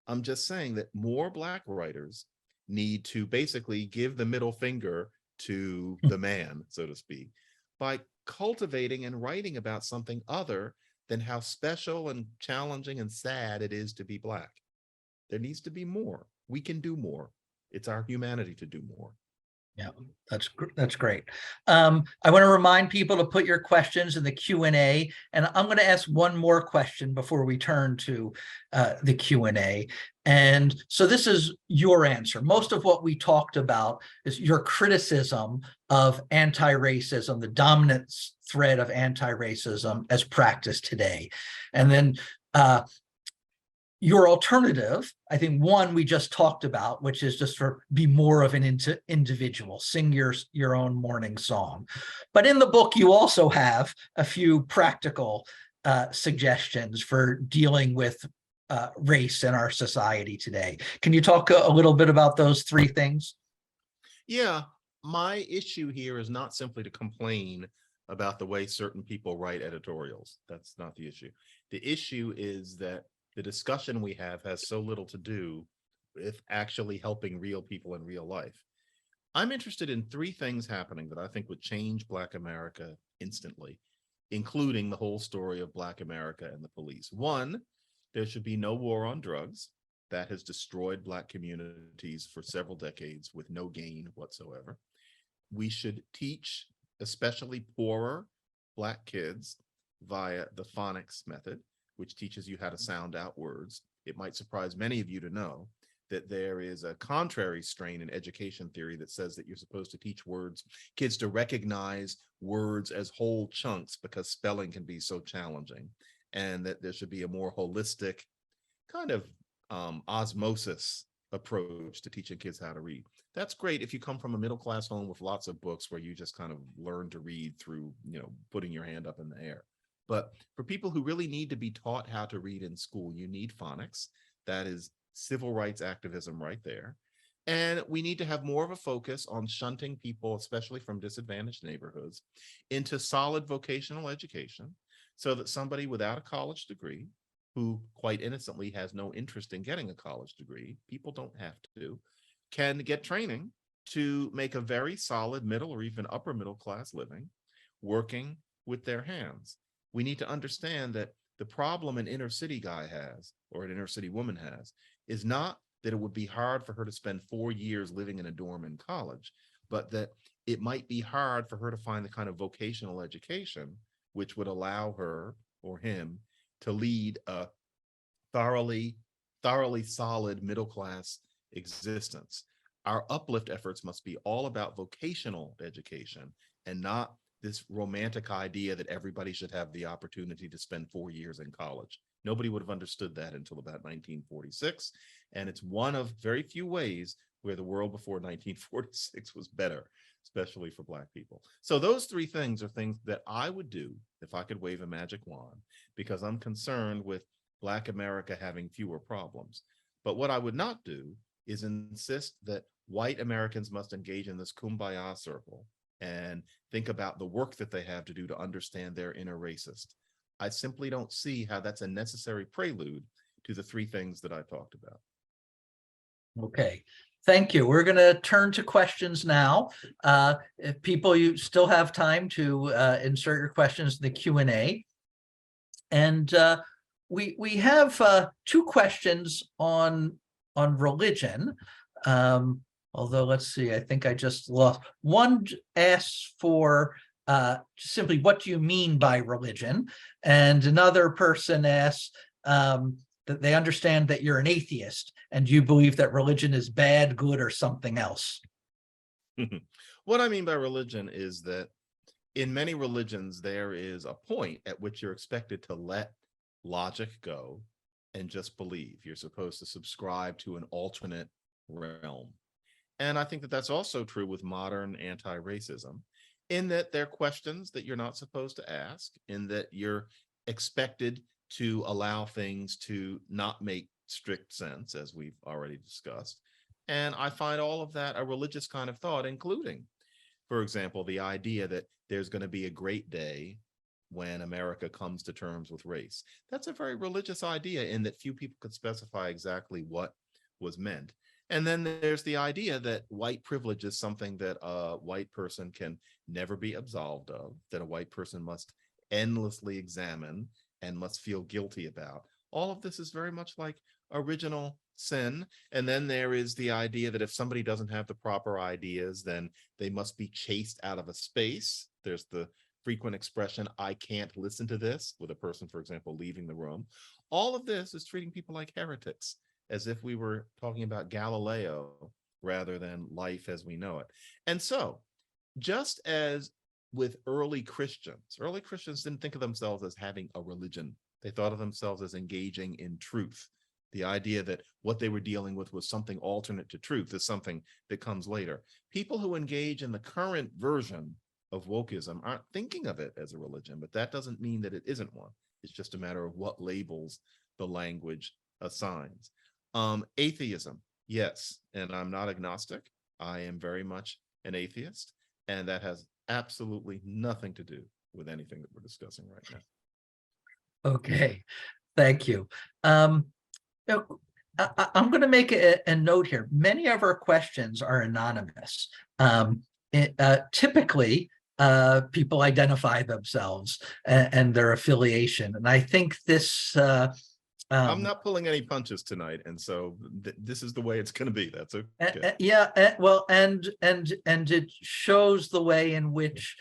I'm just saying that more Black writers need to basically give the middle finger to the man, so to speak, by cultivating and writing about something other than how special and challenging and sad it is to be Black. There needs to be more. We can do more. It's our humanity to do more. Yeah, that's great. I want to remind people to put your questions in the Q&A, and I'm going to ask one more question before we turn to the Q&A. And so this is your answer. Most of what we talked about is your criticism of anti-racism, the dominant thread of anti-racism as practiced today. And then your alternative, I think one we just talked about, which is just be more of an individual, sing your own morning song. But in the book, you also have a few practical suggestions for dealing with race in our society today. Can you talk a little bit about those three things? Yeah, my issue here is not simply to complain about the way certain people write editorials. That's not the issue. The issue is that the discussion we have has so little to do with actually helping real people in real life. I'm interested in three things happening that I think would change Black America instantly, including the whole story of Black America and the police. One, there should be no war on drugs. That has destroyed Black communities for several decades with no gain whatsoever. We should teach, especially poorer Black kids, via the phonics method, which teaches you how to sound out words. It might surprise many of you to know that there is a contrary strain in education theory that says that you're supposed to teach kids to recognize words as whole chunks because spelling can be so challenging, and that there should be a more holistic kind of osmosis approach to teaching kids how to read. That's great if you come from a middle-class home with lots of books where you just kind of learn to read through, putting your hand up in the air. But for people who really need to be taught how to read in school, you need phonics. That is civil rights activism right there. And we need to have more of a focus on shunting people, especially from disadvantaged neighborhoods, into solid vocational education so that somebody without a college degree, who quite innocently has no interest in getting a college degree, people don't have to, can get training to make a very solid middle or even upper middle class living working with their hands. We need to understand that the problem an inner city guy has, or an inner city woman has, is not that it would be hard for her to spend 4 years living in a dorm in college, but that it might be hard for her to find the kind of vocational education which would allow her or him to lead a thoroughly solid middle-class existence. Our uplift efforts must be all about vocational education and not this romantic idea that everybody should have the opportunity to spend 4 years in college. Nobody would have understood that until about 1946. And it's one of very few ways where the world before 1946 was better, especially for Black people. So those three things are things that I would do if I could wave a magic wand, because I'm concerned with Black America having fewer problems. But what I would not do is insist that white Americans must engage in this kumbaya circle and think about the work that they have to do to understand their inner racist. I simply don't see how that's a necessary prelude to the three things that I talked about. Okay, thank you. We're going to turn to questions now. If people, you still have time to insert your questions in the Q&A. And we have two questions on religion. Although, let's see, I think I just lost. One asks for simply, what do you mean by religion? And another person asks that they understand that you're an atheist and you believe that religion is bad, good, or something else. What I mean by religion is that in many religions, there is a point at which you're expected to let logic go and just believe. You're supposed to subscribe to an alternate realm. And I think that that's also true with modern anti-racism, in that there are questions that you're not supposed to ask, in that you're expected to allow things to not make strict sense, as we've already discussed. And I find all of that a religious kind of thought, including, for example, the idea that there's going to be a great day when America comes to terms with race. That's a very religious idea, in that few people could specify exactly what was meant. And then there's the idea that white privilege is something that a white person can never be absolved of, that a white person must endlessly examine and must feel guilty about. All of this is very much like original sin. And then there is the idea that if somebody doesn't have the proper ideas, then they must be chased out of a space. There's the frequent expression, I can't listen to this, with a person, for example, leaving the room. All of this is treating people like heretics, as if we were talking about Galileo rather than life as we know it. And so, just as with early Christians didn't think of themselves as having a religion. They thought of themselves as engaging in truth. The idea that what they were dealing with was something alternate to truth is something that comes later. People who engage in the current version of wokeism aren't thinking of it as a religion, but that doesn't mean that it isn't one. It's just a matter of what labels the language assigns. Atheism, yes, and I'm not agnostic. I am very much an atheist, and that has absolutely nothing to do with anything that we're discussing right now. Okay, thank you. Now, I'm going to make a note here. Many of our questions are anonymous. Typically, people identify themselves and their affiliation, and I think this. I'm not pulling any punches tonight, and so this is the way it's going to be. That's okay. Yeah, well, and it shows the way in which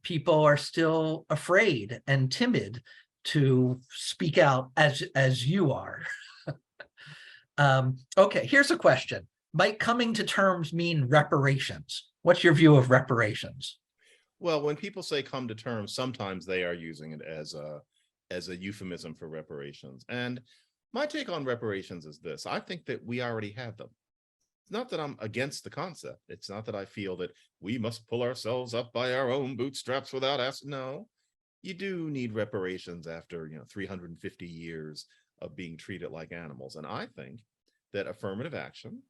people are still afraid and timid to speak out as you are. Okay, here's a question. Might coming to terms mean reparations? What's your view of reparations? Well, when people say come to terms, sometimes they are using it as a euphemism for reparations. And my take on reparations is this: I think that we already have them. It's not that I'm against the concept. It's not that I feel that we must pull ourselves up by our own bootstraps without asking. No, you do need reparations after 350 years of being treated like animals. And I think that affirmative action,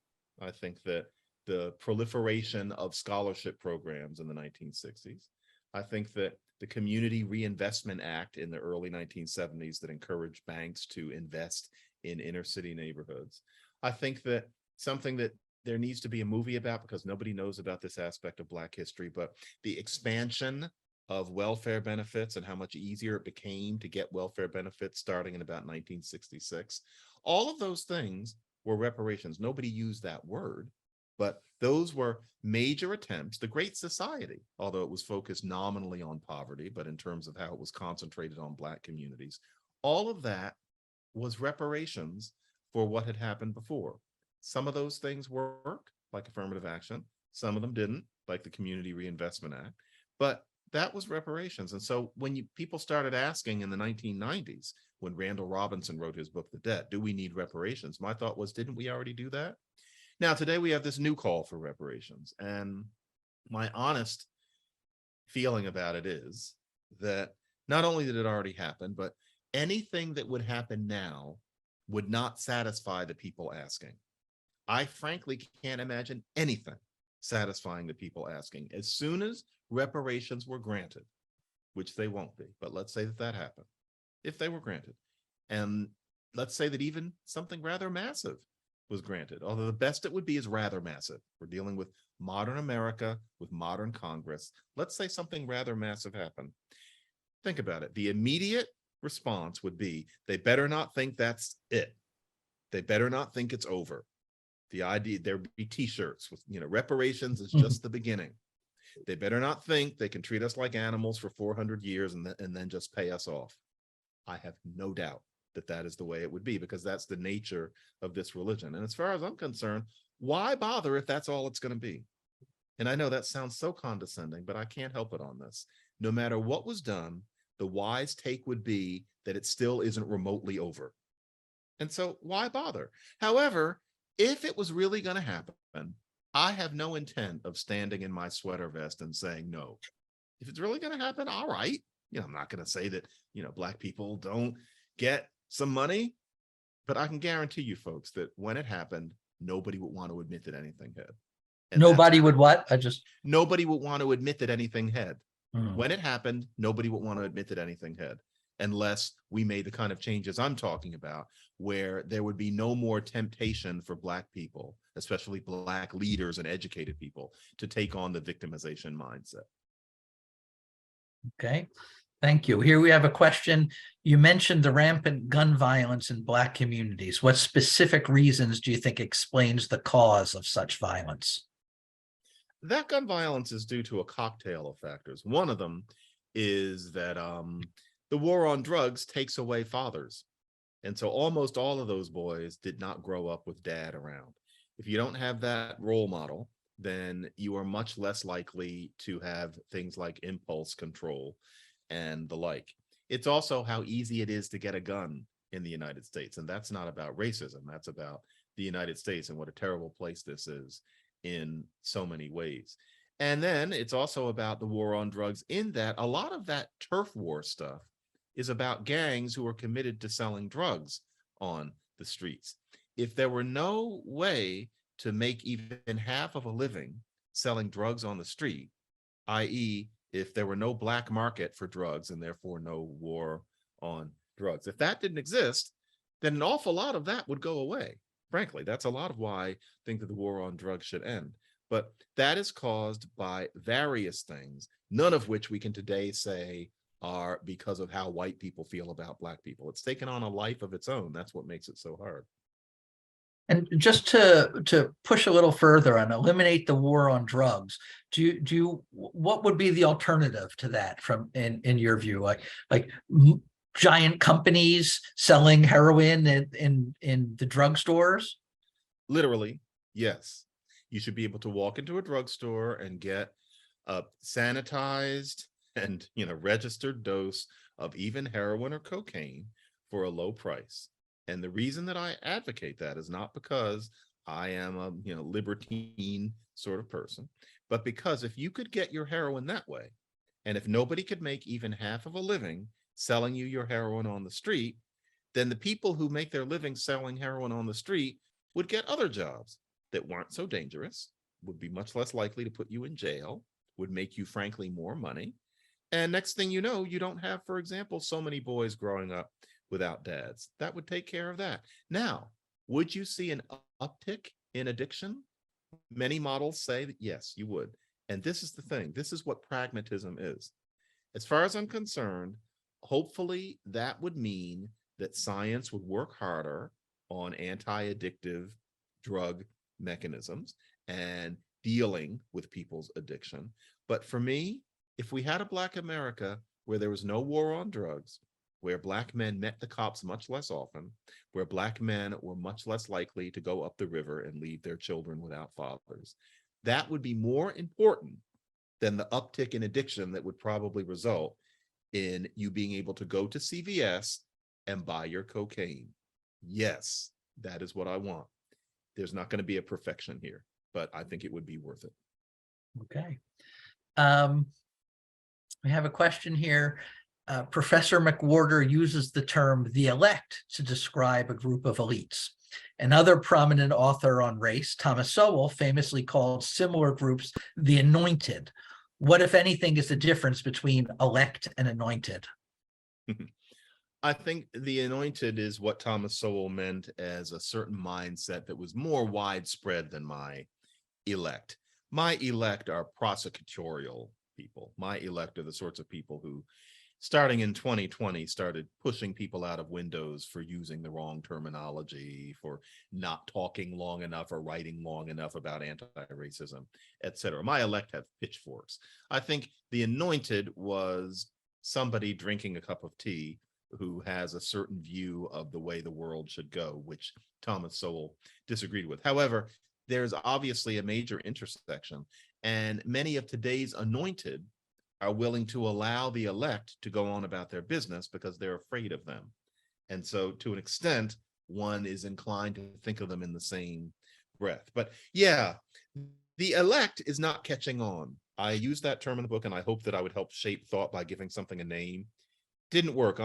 I think that the proliferation of scholarship programs in the 1960s, I think that the Community Reinvestment Act in the early 1970s that encouraged banks to invest in inner city neighborhoods, I think that something that there needs to be a movie about, because nobody knows about this aspect of Black history, but the expansion of welfare benefits and how much easier it became to get welfare benefits starting in about 1966. All of those things were reparations. Nobody used that word, but those were major attempts. The Great Society, although it was focused nominally on poverty, but in terms of how it was concentrated on Black communities, all of that was reparations for what had happened before. Some of those things work, like affirmative action. Some of them didn't, like the Community Reinvestment Act. But that was reparations. And so when people started asking in the 1990s, when Randall Robinson wrote his book, The Debt, do we need reparations? My thought was, didn't we already do that? Now, today we have this new call for reparations. And my honest feeling about it is that not only did it already happen, but anything that would happen now would not satisfy the people asking. I frankly can't imagine anything satisfying the people asking. As soon as reparations were granted, which they won't be, but let's say that happened, if they were granted, and let's say that even something rather massive was granted, although the best it would be is rather massive. We're dealing with modern America, with modern Congress. Let's say something rather massive happened. Think about it. The immediate response would be, they better not think that's it. They better not think it's over. The idea, there'd be t-shirts with, reparations is just the beginning. They better not think they can treat us like animals for 400 years and then just pay us off. I have no doubt that that is the way it would be, because that's the nature of this religion. And as far as I'm concerned, why bother if that's all it's going to be? And I know that sounds so condescending, but I can't help it on this. No matter what was done, the wise take would be that it still isn't remotely over. And so why bother? However, if it was really going to happen, I have no intent of standing in my sweater vest and saying no. If it's really going to happen, all right. I'm not going to say that, Black people don't get some money, but I can guarantee you folks that when it happened, nobody would want to admit that anything had. And Nobody would what? Nobody would want to admit that anything had. When it happened, nobody would want to admit that anything had, unless we made the kind of changes I'm talking about, where there would be no more temptation for Black people, especially Black leaders and educated people, to take on the victimization mindset. Okay, thank you. Here we have a question. You mentioned the rampant gun violence in Black communities. What specific reasons do you think explains the cause of such violence? That gun violence is due to a cocktail of factors. One of them is that the war on drugs takes away fathers. And so almost all of those boys did not grow up with dad around. If you don't have that role model, then you are much less likely to have things like impulse control and the like. It's also how easy it is to get a gun in the United States. And that's not about racism. That's about the United States and what a terrible place this is in so many ways. And then it's also about the war on drugs, in that a lot of that turf war stuff is about gangs who are committed to selling drugs on the streets. If there were no way to make even half of a living selling drugs on the street, i.e., if there were no black market for drugs and therefore no war on drugs, if that didn't exist, then an awful lot of that would go away. Frankly, that's a lot of why I think that the war on drugs should end. But that is caused by various things, none of which we can today say are because of how white people feel about black people. It's taken on a life of its own. That's what makes it so hard. And just to push a little further and eliminate the war on drugs, what would be the alternative to that from in your view? Like giant companies selling heroin in the drugstores? Literally, yes. You should be able to walk into a drugstore and get a sanitized and registered dose of even heroin or cocaine for a low price. And the reason that I advocate that is not because I am a libertine sort of person, but because if you could get your heroin that way, and if nobody could make even half of a living selling you your heroin on the street, then the people who make their living selling heroin on the street would get other jobs that weren't so dangerous, would be much less likely to put you in jail, would make you frankly more money. And next thing you know, you don't have, for example, so many boys growing up without dads. That would take care of that. Now, would you see an uptick in addiction? Many models say that yes, you would. And this is the thing. This is what pragmatism is. As far as I'm concerned, hopefully that would mean that science would work harder on anti-addictive drug mechanisms and dealing with people's addiction. But for me, if we had a Black America where there was no war on drugs, where Black men met the cops much less often, where Black men were much less likely to go up the river and leave their children without fathers, that would be more important than the uptick in addiction that would probably result in you being able to go to CVS and buy your cocaine. Yes, that is what I want. There's not going to be a perfection here, but I think it would be worth it. Okay. We have a question here. Professor McWhorter uses the term the elect to describe a group of elites. Another prominent author on race, Thomas Sowell, famously called similar groups the anointed. What, if anything, is the difference between elect and anointed? I think the anointed is what Thomas Sowell meant as a certain mindset that was more widespread than my elect. My elect are prosecutorial people. My elect are the sorts of people who, starting in 2020, started pushing people out of windows for using the wrong terminology, for not talking long enough or writing long enough about anti-racism, etc. My elect have pitchforks. I think the anointed was somebody drinking a cup of tea who has a certain view of the way the world should go, which Thomas Sowell disagreed with. However, there's obviously a major intersection, and many of today's anointed are willing to allow the elect to go on about their business because they're afraid of them. And so to an extent, one is inclined to think of them in the same breath. But yeah, the elect is not catching on. I use that term in the book, and I hope that I would help shape thought by giving something a name. Didn't work.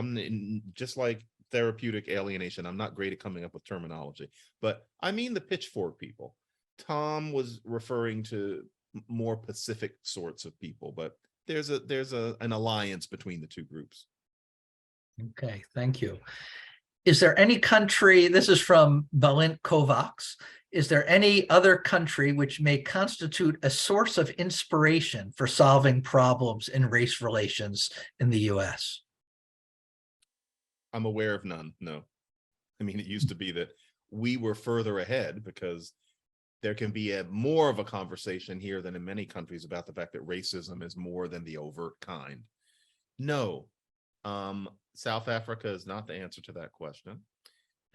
Just like therapeutic alienation, I'm not great at coming up with terminology, but I mean the pitchfork people. Tom was referring to more Pacific sorts of people, but there's an alliance between the two groups. Okay, thank you. Is there any country, this is from Balint Kovacs, is there any other country which may constitute a source of inspiration for solving problems in race relations in the US? I'm aware of none, no. I mean, it used to be that we were further ahead because there can be more of a conversation here than in many countries about the fact that racism is more than the overt kind. No, South Africa is not the answer to that question.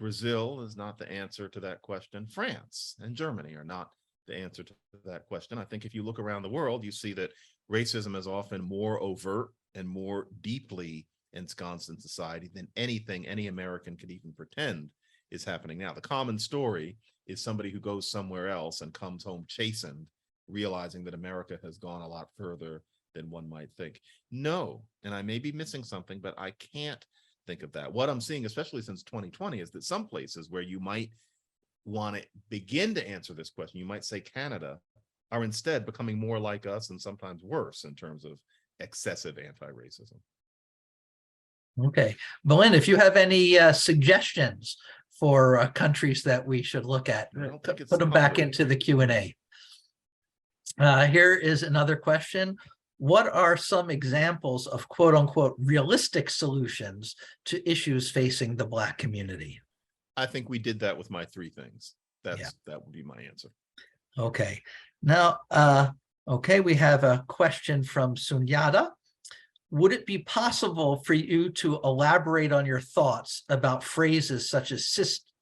Brazil is not the answer to that question. France and Germany are not the answer to that question. I think if you look around the world, you see that racism is often more overt and more deeply ensconced in society than anything any American could even pretend is happening now. The common story is somebody who goes somewhere else and comes home chastened, realizing that America has gone a lot further than one might think. No, and I may be missing something, but I can't think of that. What I'm seeing, especially since 2020, is that some places where you might want to begin to answer this question, you might say Canada, are instead becoming more like us and sometimes worse in terms of excessive anti-racism. Okay, Belinda, if you have any suggestions for countries that we should look at, put them back into the Q&A. Here is another question. What are some examples of quote unquote realistic solutions to issues facing the Black community? I think we did that with my 3 things. That would be my answer. Okay. Now, okay, we have a question from Sunyata. Would it be possible for you to elaborate on your thoughts about phrases such as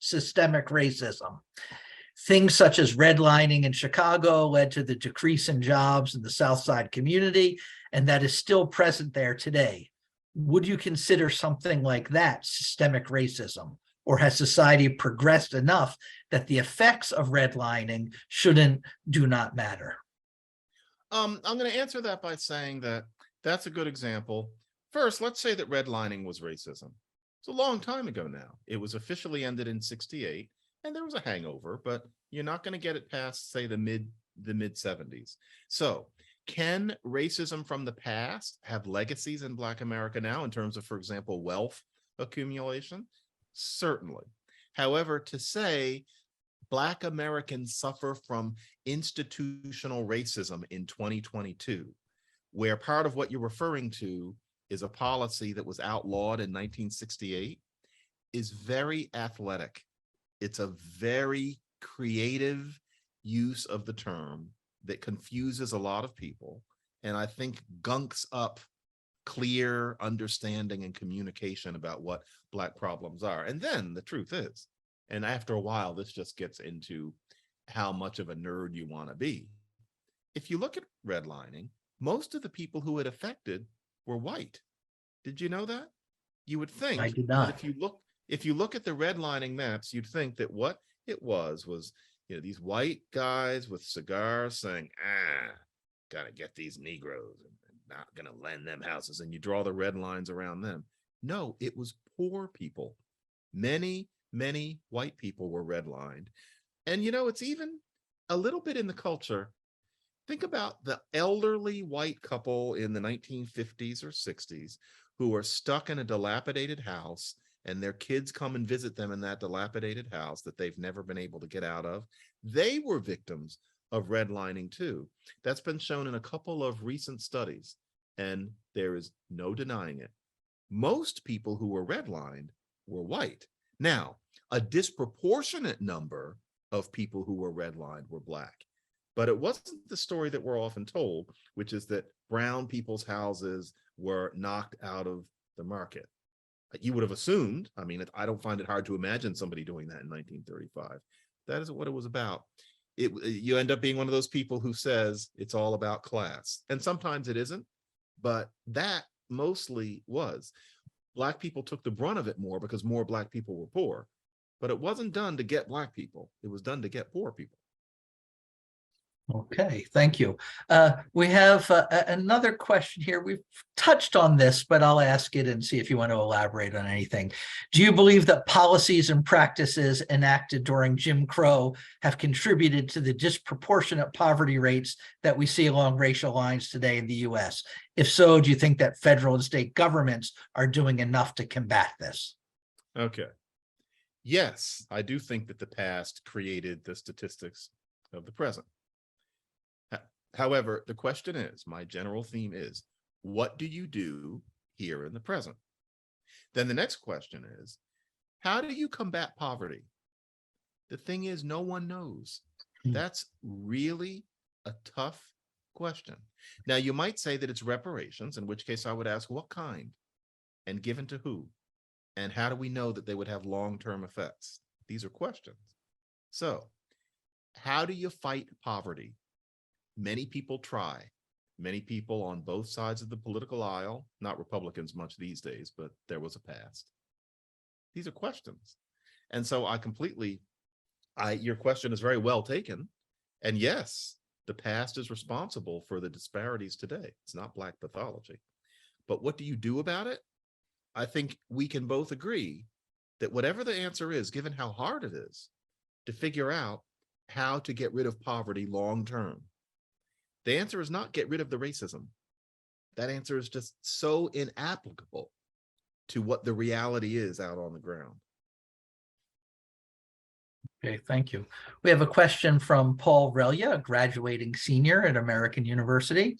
systemic racism? Things such as redlining in Chicago led to the decrease in jobs in the South Side community, and that is still present there today. Would you consider something like that systemic racism? Or has society progressed enough that the effects of redlining do not matter? I'm going to answer that by saying that that's a good example. First, let's say that redlining was racism. It's a long time ago now. It was officially ended in 1968, and there was a hangover, but you're not going to get it past, say, the mid 70s. So can racism from the past have legacies in Black America now in terms of, for example, wealth accumulation? Certainly. However, to say Black Americans suffer from institutional racism in 2022, where part of what you're referring to is a policy that was outlawed in 1968, is very athletic. It's a very creative use of the term that confuses a lot of people, and I think gunks up clear understanding and communication about what Black problems are. And then the truth is, and after a while, this just gets into how much of a nerd you want to be. If you look at redlining, most of the people who it affected were white. Did you know that? You would think I did not. that if you look at the redlining maps, you'd think that what it was, these white guys with cigars saying, gotta get these Negroes and not gonna lend them houses, and you draw the red lines around them. No, it was poor people. Many white people were redlined. And it's even a little bit in the culture. Think about the elderly white couple in the 1950s or 60s who are stuck in a dilapidated house, and their kids come and visit them in that dilapidated house that they've never been able to get out of. They were victims of redlining too. That's been shown in a couple of recent studies, and there is no denying it. Most people who were redlined were white. Now, a disproportionate number of people who were redlined were Black. But it wasn't the story that we're often told, which is that brown people's houses were knocked out of the market. You would have assumed, I don't find it hard to imagine somebody doing that in 1935. That isn't what it was about. You end up being one of those people who says it's all about class. And sometimes it isn't, but that mostly was. Black people took the brunt of it more because more Black people were poor. But it wasn't done to get Black people. It was done to get poor people. Okay, thank you. We have another question here. We've touched on this, but I'll ask it and see if you want to elaborate on anything. Do you believe that policies and practices enacted during Jim Crow have contributed to the disproportionate poverty rates that we see along racial lines today in the U.S.? If so, do you think that federal and state governments are doing enough to combat this? Okay. Yes, I do think that the past created the statistics of the present. However, the question is, my general theme is, what do you do here in the present? Then the next question is, how do you combat poverty? The thing is, no one knows. That's really a tough question. Now, you might say that it's reparations, in which case I would ask, what kind? And given to who? And how do we know that they would have long-term effects? These are questions. So, how do you fight poverty? Many people try. Many people on both sides of the political aisle, not Republicans much these days, but there was a past. These are questions. And so your question is very well taken. And yes, the past is responsible for the disparities today. It's not Black pathology. But what do you do about it? I think we can both agree that whatever the answer is, given how hard it is to figure out how to get rid of poverty long term, the answer is not get rid of the racism. That answer is just so inapplicable to what the reality is out on the ground. Okay, thank you. We have a question from Paul Relia, a graduating senior at American University.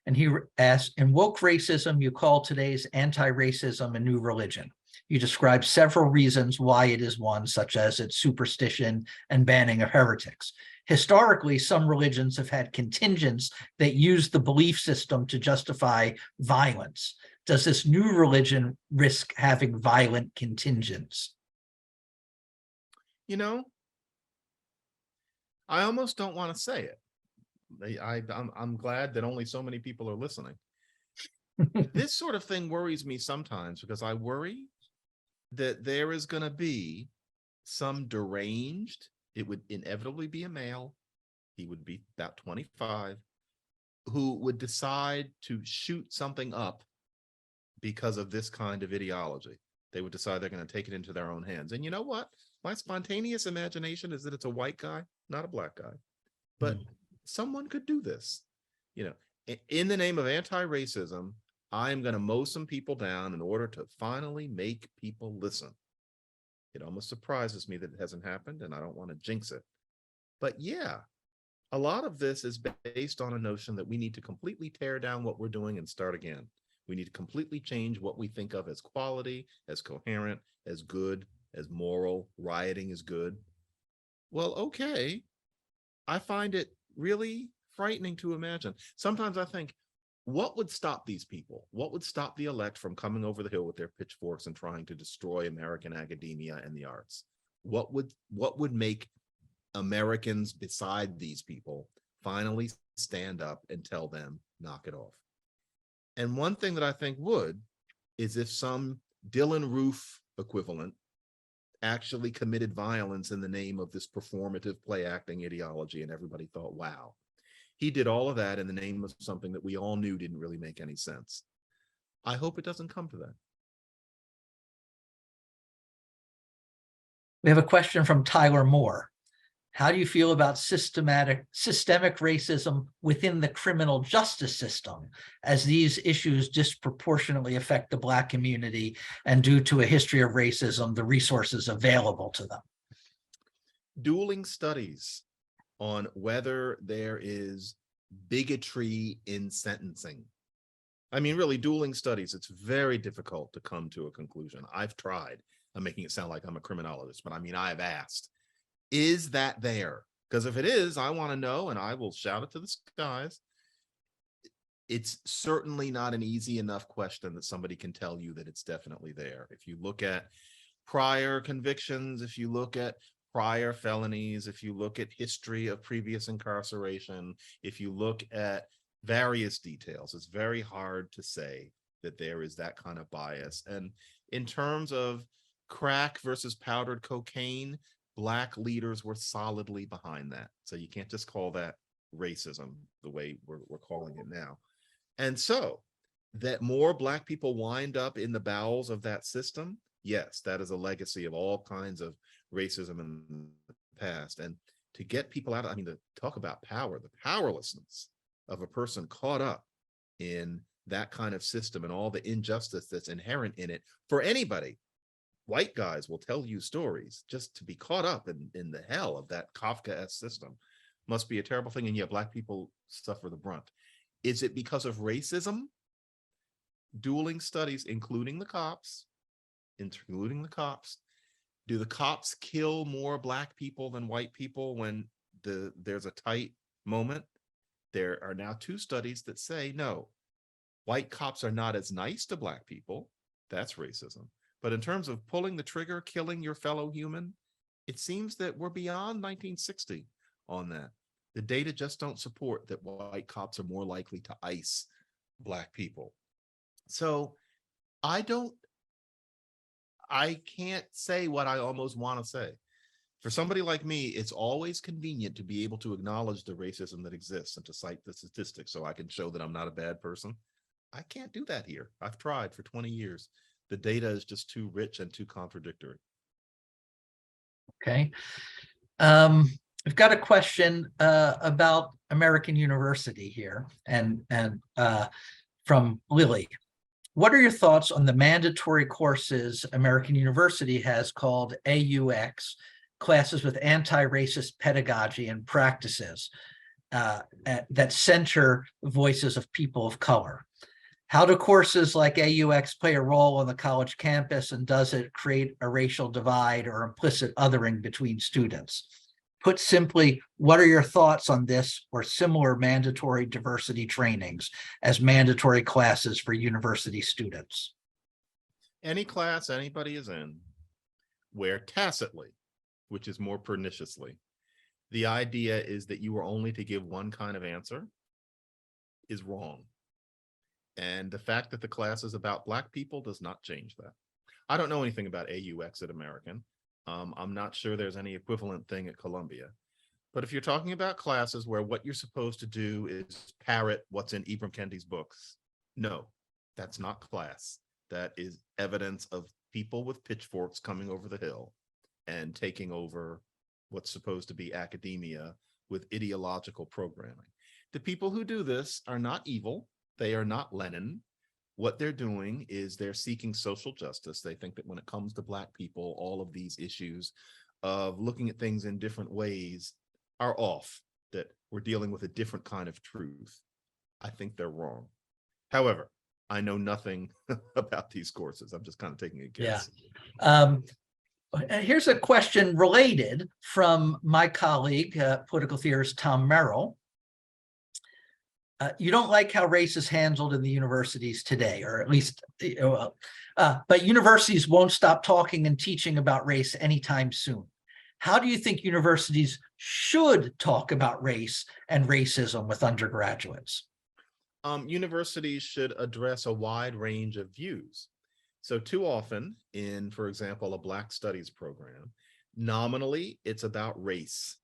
And he asked, in woke racism, you call today's anti-racism a new religion. You describe several reasons why it is one, such as its superstition and banning of heretics. Historically, some religions have had contingents that use the belief system to justify violence. Does this new religion risk having violent contingents? You know, I almost don't want to say it. I'm glad that only so many people are listening. This sort of thing worries me sometimes because I worry that there is going to be some deranged, it would inevitably be a male, he would be about 25, who would decide to shoot something up because of this kind of ideology. They would decide they're going to take it into their own hands. And you know what? My spontaneous imagination is that it's a white guy, not a black guy. But someone could do this. You know, in the name of anti-racism, I'm going to mow some people down in order to finally make people listen. It almost surprises me that it hasn't happened, and I don't want to jinx it. But yeah, a lot of this is based on a notion that we need to completely tear down what we're doing and start again. We need to completely change what we think of as quality, as coherent, as good, as moral. Rioting is good. Well, okay. I find it really frightening to imagine. Sometimes I think, what would stop these people? What would stop the elect from coming over the hill with their pitchforks and trying to destroy American academia and the arts? What would make Americans beside these people finally stand up and tell them, knock it off? And one thing that I think would is if some Dylan Roof equivalent actually committed violence in the name of this performative play acting ideology, and everybody thought, wow, he did all of that in the name of something that we all knew didn't really make any sense. I hope it doesn't come to that. We have a question from Tyler Moore. How do you feel about systemic racism within the criminal justice system, as these issues disproportionately affect the Black community, and due to a history of racism, the resources available to them? Dueling studies on whether there is bigotry in sentencing. I mean, really, dueling studies, it's very difficult to come to a conclusion. I've tried. I'm making it sound like I'm a criminologist, but I mean, I've asked, is that there? Because if it is, I want to know, and I will shout it to the skies. It's certainly not an easy enough question that somebody can tell you that it's definitely there. If you look at prior convictions, if you look at prior felonies, if you look at history of previous incarceration, if you look at various details, it's very hard to say that there is that kind of bias. And in terms of crack versus powdered cocaine, Black leaders were solidly behind that. So you can't just call that racism the way we're calling it now. And so that more Black people wind up in the bowels of that system, yes, that is a legacy of all kinds of racism in the past. And to get people out, I mean, to talk about power, the powerlessness of a person caught up in that kind of system and all the injustice that's inherent in it for anybody. White guys will tell you stories. Just to be caught up in the hell of that Kafka-esque system must be a terrible thing, and yet Black people suffer the brunt. Is it because of racism? Dueling studies, including the cops, do the cops kill more Black people than white people when there's a tight moment? There are now 2 studies that say, no, white cops are not as nice to Black people. That's racism. But in terms of pulling the trigger, killing your fellow human, it seems that we're beyond 1960 on that. The data just don't support that white cops are more likely to ice Black people. So I can't say what I almost want to say. For somebody like me, it's always convenient to be able to acknowledge the racism that exists and to cite the statistics so I can show that I'm not a bad person. I can't do that here. I've tried for 20 years. The data is just too rich and too contradictory. Okay. We've got a question about American University here, and from Lily. What are your thoughts on the mandatory courses American University has called AUX, classes with anti-racist pedagogy and practices that center voices of people of color? How do courses like AUX play a role on the college campus, and does it create a racial divide or implicit othering between students? Put simply, what are your thoughts on this or similar mandatory diversity trainings as mandatory classes for university students? Any class anybody is in where tacitly, which is more perniciously, the idea is that you are only to give one kind of answer is wrong. And the fact that the class is about Black people does not change that. I don't know anything about AUX at American. I'm not sure there's any equivalent thing at Columbia. But if you're talking about classes where what you're supposed to do is parrot what's in Ibram Kendi's books, no, that's not class. That is evidence of people with pitchforks coming over the hill and taking over what's supposed to be academia with ideological programming. The people who do this are not evil. They are not Lenin. What they're doing is they're seeking social justice. They think that when it comes to Black people, all of these issues of looking at things in different ways are off, that we're dealing with a different kind of truth. I think they're wrong. However, I know nothing about these courses. I'm just kind of taking a guess. Yeah. Here's a question related from my colleague, political theorist Tom Merrill. You don't like how race is handled in the universities today, or at least, but universities won't stop talking and teaching about race anytime soon. How do you think universities should talk about race and racism with undergraduates? Universities should address a wide range of views. So too often in, for example, a Black Studies program, nominally it's about race,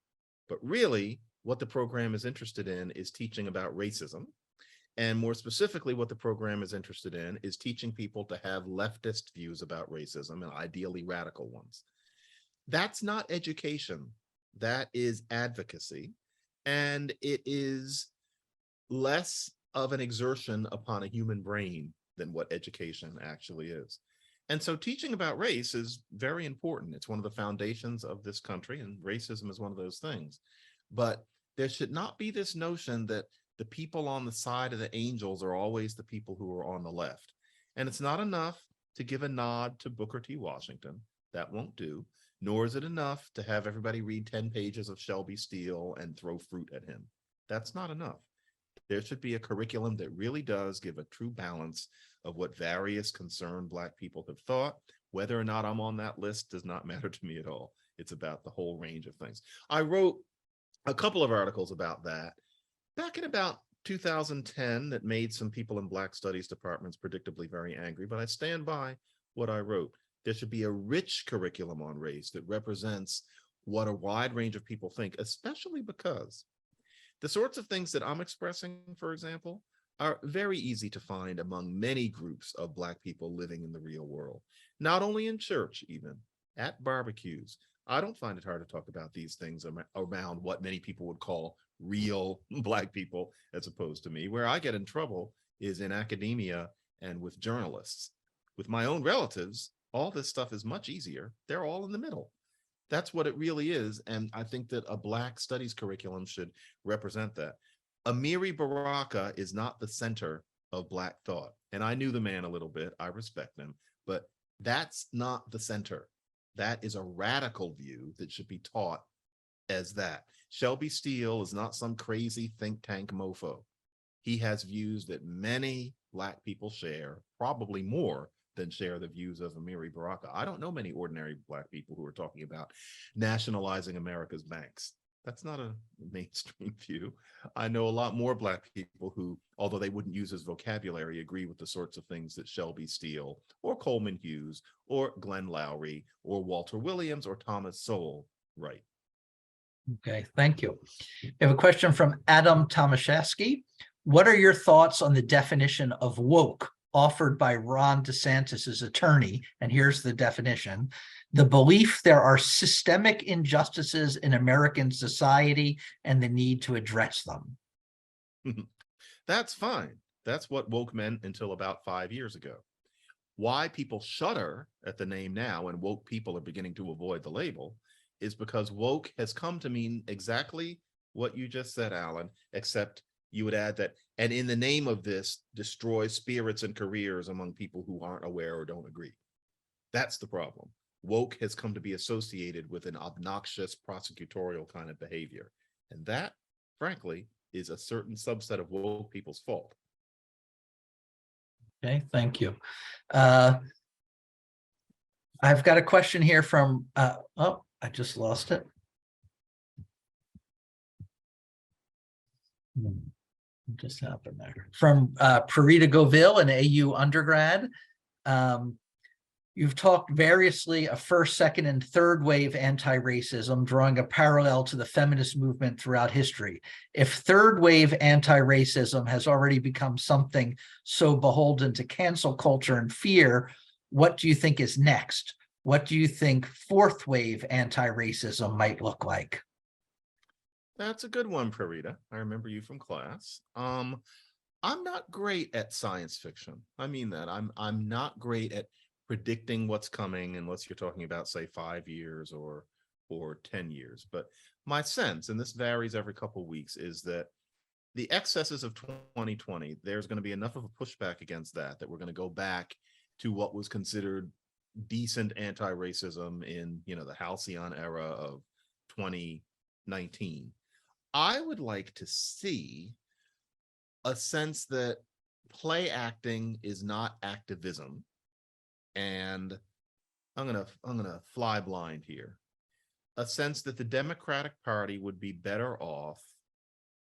but really what the program is interested in is teaching about racism. And more specifically, what the program is interested in is teaching people to have leftist views about racism, and ideally radical ones. That's not education. That is advocacy. And it is less of an exertion upon a human brain than what education actually is. And so teaching about race is very important. It's one of the foundations of this country, and racism is one of those things. But there should not be this notion that the people on the side of the angels are always the people who are on the left. And it's not enough to give a nod to Booker T. Washington. That won't do. Nor is it enough to have everybody read 10 pages of Shelby Steele and throw fruit at him. That's not enough. There should be a curriculum that really does give a true balance of what various concerned Black people have thought. Whether or not I'm on that list does not matter to me at all. It's about the whole range of things. I wrote a couple of articles about that back in about 2010 that made some people in Black studies departments predictably very angry, but I stand by what I wrote. There should be a rich curriculum on race that represents what a wide range of people think, especially because the sorts of things that I'm expressing, for example, are very easy to find among many groups of Black people living in the real world, not only in church, even at barbecues. I don't find it hard to talk about these things around what many people would call real Black people, as opposed to me. Where I get in trouble is in academia and with journalists. With my own relatives, all this stuff is much easier. They're all in the middle. That's what it really is. And I think that a Black studies curriculum should represent that. Amiri Baraka is not the center of Black thought. And I knew the man a little bit. I respect him, but that's not the center. That is a radical view that should be taught as that. Shelby Steele is not some crazy think tank mofo. He has views that many Black people share, probably more than share the views of Amiri Baraka. I don't know many ordinary Black people who are talking about nationalizing America's banks. That's not a mainstream view. I know a lot more Black people who, although they wouldn't use his vocabulary, agree with the sorts of things that Shelby Steele or Coleman Hughes or Glenn Lowry or Walter Williams or Thomas Sowell write. Okay, thank you. We have a question from Adam Tomaszewski. What are your thoughts on the definition of woke, offered by Ron DeSantis's attorney, and here's the definition: the belief there are systemic injustices in American society and the need to address them. That's fine. That's what woke meant until about 5 years ago. Why people shudder at the name now and woke people are beginning to avoid the label is because woke has come to mean exactly what you just said, Alan, except you would add that, and in the name of this, destroy spirits and careers among people who aren't aware or don't agree. That's the problem. Woke has come to be associated with an obnoxious prosecutorial kind of behavior. And that, frankly, is a certain subset of woke people's fault. Okay, thank you. I've got a question here from, oh, I just lost it. What just happened there? From Parita Govil, an AU undergrad. You've talked variously of first, second, and third wave anti-racism, drawing a parallel to the feminist movement throughout history. If third wave anti-racism has already become something so beholden to cancel culture and fear, what do you think is next? What do you think fourth wave anti-racism might look like? That's a good one, Parita. I remember you from class. I'm not great at science fiction. I mean that. I'm not great at predicting what's coming unless you're talking about, say, 5 years or 10 years. But my sense, and this varies every couple of weeks, is that the excesses of 2020, there's going to be enough of a pushback against that we're going to go back to what was considered decent anti-racism in, the halcyon era of 2019. I would like to see a sense that play acting is not activism. And I'm gonna fly blind here. A sense that the Democratic Party would be better off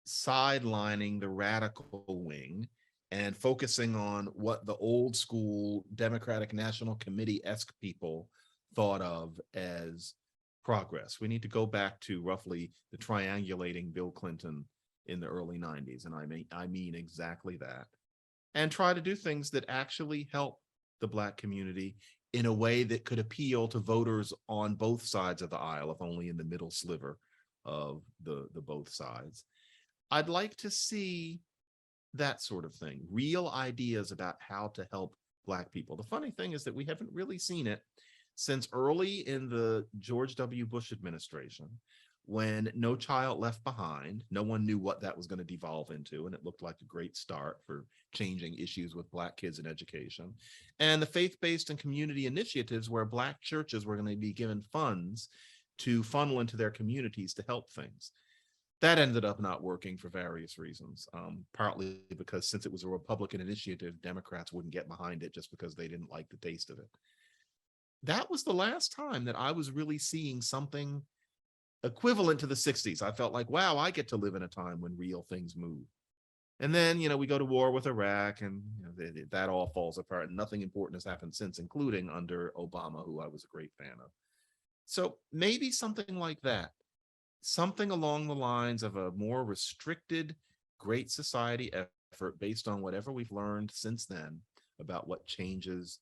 sidelining the radical wing and focusing on what the old school Democratic National Committee-esque people thought of as progress. We need to go back to roughly the triangulating Bill Clinton in the early 90s. And I mean exactly that. And try to do things that actually help the Black community in a way that could appeal to voters on both sides of the aisle, if only in the middle sliver of the both sides. I'd like to see that sort of thing, real ideas about how to help Black people. The funny thing is that we haven't really seen it since early in the George W. Bush administration, when No Child Left Behind, no one knew what that was going to devolve into, and it looked like a great start for changing issues with Black kids in education. And the faith-based and community initiatives where Black churches were going to be given funds to funnel into their communities to help things. That ended up not working for various reasons, partly because since it was a Republican initiative, Democrats wouldn't get behind it just because they didn't like the taste of it. That was the last time that I was really seeing something equivalent to the 60s. I felt like, wow, I get to live in a time when real things move. And then, we go to war with Iraq, and that all falls apart. And nothing important has happened since, including under Obama, who I was a great fan of. So maybe something like that, something along the lines of a more restricted Great Society effort based on whatever we've learned since then about what changes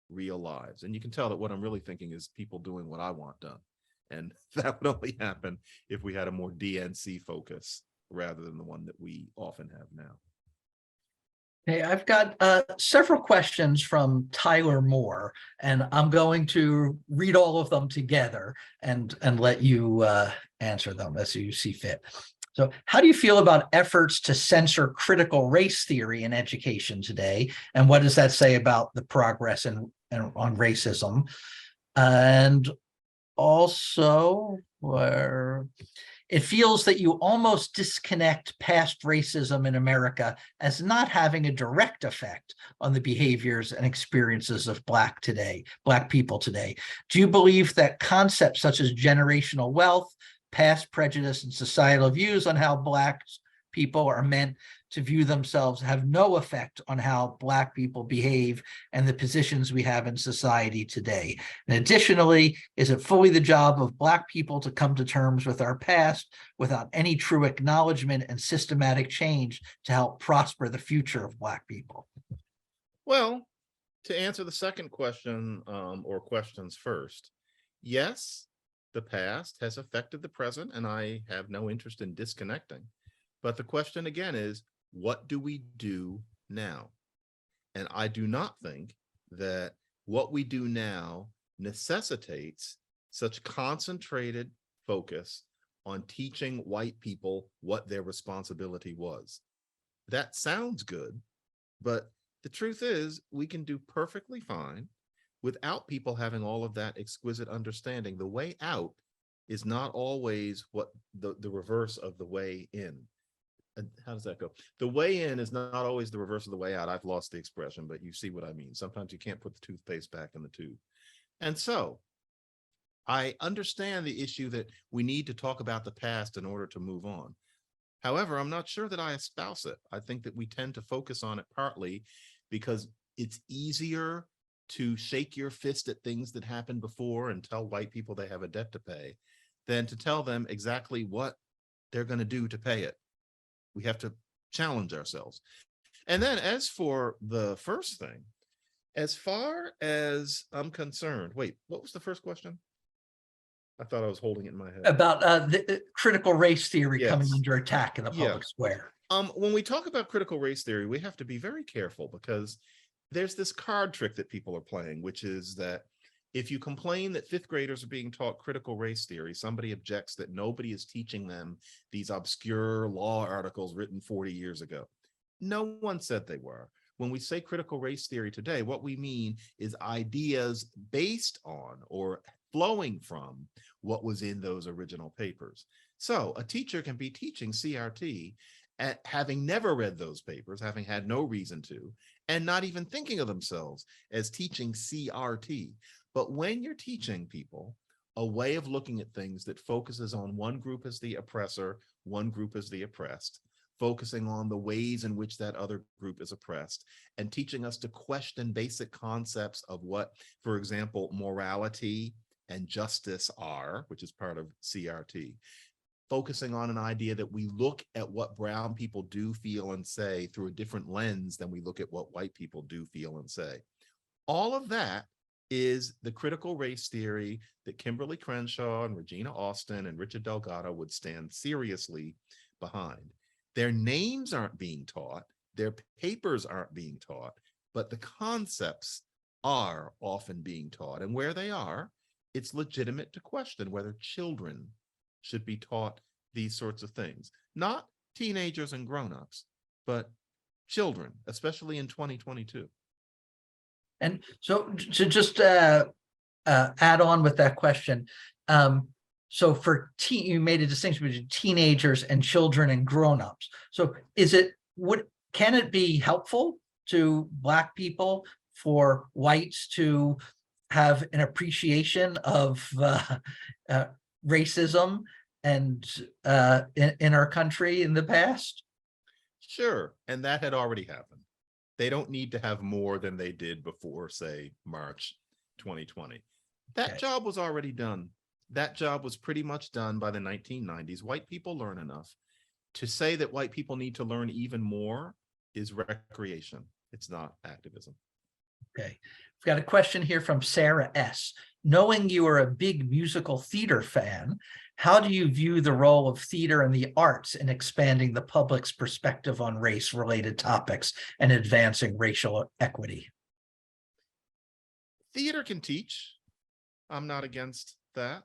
real lives. And you can tell that what I'm really thinking is people doing what I want done. And that would only happen if we had a more DNC focus rather than the one that we often have now. Hey, I've got several questions from Tyler Moore, and I'm going to read all of them together and let you answer them as you see fit. So how do you feel about efforts to censor critical race theory in education today? And what does that say about the progress on racism? And also, where it feels that you almost disconnect past racism in America as not having a direct effect on the behaviors and experiences of Black people today. Do you believe that concepts such as generational wealth, past prejudice, and societal views on how Black people are meant to view themselves have no effect on how Black people behave and the positions we have in society today? And additionally, is it fully the job of Black people to come to terms with our past without any true acknowledgement and systematic change to help prosper the future of Black people? Well, to answer the second question, or questions first, yes, the past has affected the present, and I have no interest in disconnecting. But the question again is, what do we do now? And I do not think that what we do now necessitates such concentrated focus on teaching white people what their responsibility was. That sounds good, but the truth is, we can do perfectly fine without people having all of that exquisite understanding. The way out is not always what the reverse of the way in. And how does that go? The way in is not always the reverse of the way out. I've lost the expression, but you see what I mean. Sometimes you can't put the toothpaste back in the tube. And so I understand the issue that we need to talk about the past in order to move on. However, I'm not sure that I espouse it. I think that we tend to focus on it partly because it's easier to shake your fist at things that happened before and tell white people they have a debt to pay than to tell them exactly what they're going to do to pay it. We have to challenge ourselves. And then as for the first thing, as far as I'm concerned, wait, what was the first question? I thought I was holding it in my head. About the critical race theory coming Yes. under attack in the Yeah. public square. When we talk about critical race theory, we have to be very careful because there's this card trick that people are playing, which is that if you complain that fifth graders are being taught critical race theory, somebody objects that nobody is teaching them these obscure law articles written 40 years ago. No one said they were. When we say critical race theory today, what we mean is ideas based on or flowing from what was in those original papers. So a teacher can be teaching CRT at having never read those papers, having had no reason to, and not even thinking of themselves as teaching CRT. But when you're teaching people a way of looking at things that focuses on one group as the oppressor, one group as the oppressed, focusing on the ways in which that other group is oppressed, and teaching us to question basic concepts of what, for example, morality and justice are, which is part of CRT, focusing on an idea that we look at what brown people do, feel, and say through a different lens than we look at what white people do, feel, and say. All of that is the critical race theory that Kimberly Crenshaw and Regina Austin and Richard Delgado would stand seriously behind. Their names aren't being taught, their papers aren't being taught, but the concepts are often being taught. And where they are, it's legitimate to question whether children should be taught these sorts of things. Not teenagers and grown-ups, but children, especially in 2022. And so to just add on with that question, so for you made a distinction between teenagers and children and grown-ups. So can it be helpful to Black people for whites to have an appreciation of racism and in our country in the past? Sure, and that had already happened. They don't need to have more than they did before, say, March 2020. That job was already done. That job was pretty much done by the 1990s. White people learn enough. To say that white people need to learn even more is recreation. It's not activism. Okay. We've got a question here from Sarah S. Knowing you are a big musical theater fan, how do you view the role of theater and the arts in expanding the public's perspective on race-related topics and advancing racial equity? Theater can teach. I'm not against that.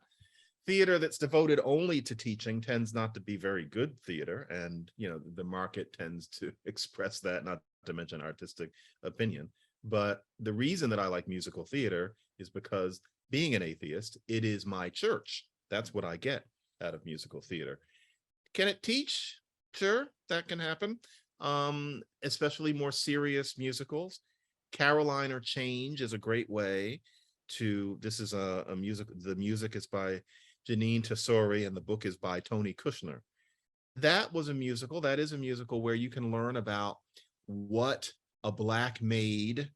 Theater that's devoted only to teaching tends not to be very good theater. And, the market tends to express that, not to mention artistic opinion. But the reason that I like musical theater is because being an atheist, it is my church. That's what I get out of musical theater. Can it teach? Sure, that can happen. Especially more serious musicals. Caroline or Change is a great way to, this is a music, the music is by Janine Tesori and the book is by Tony Kushner. That was a musical, that is a musical where you can learn about what a Black maid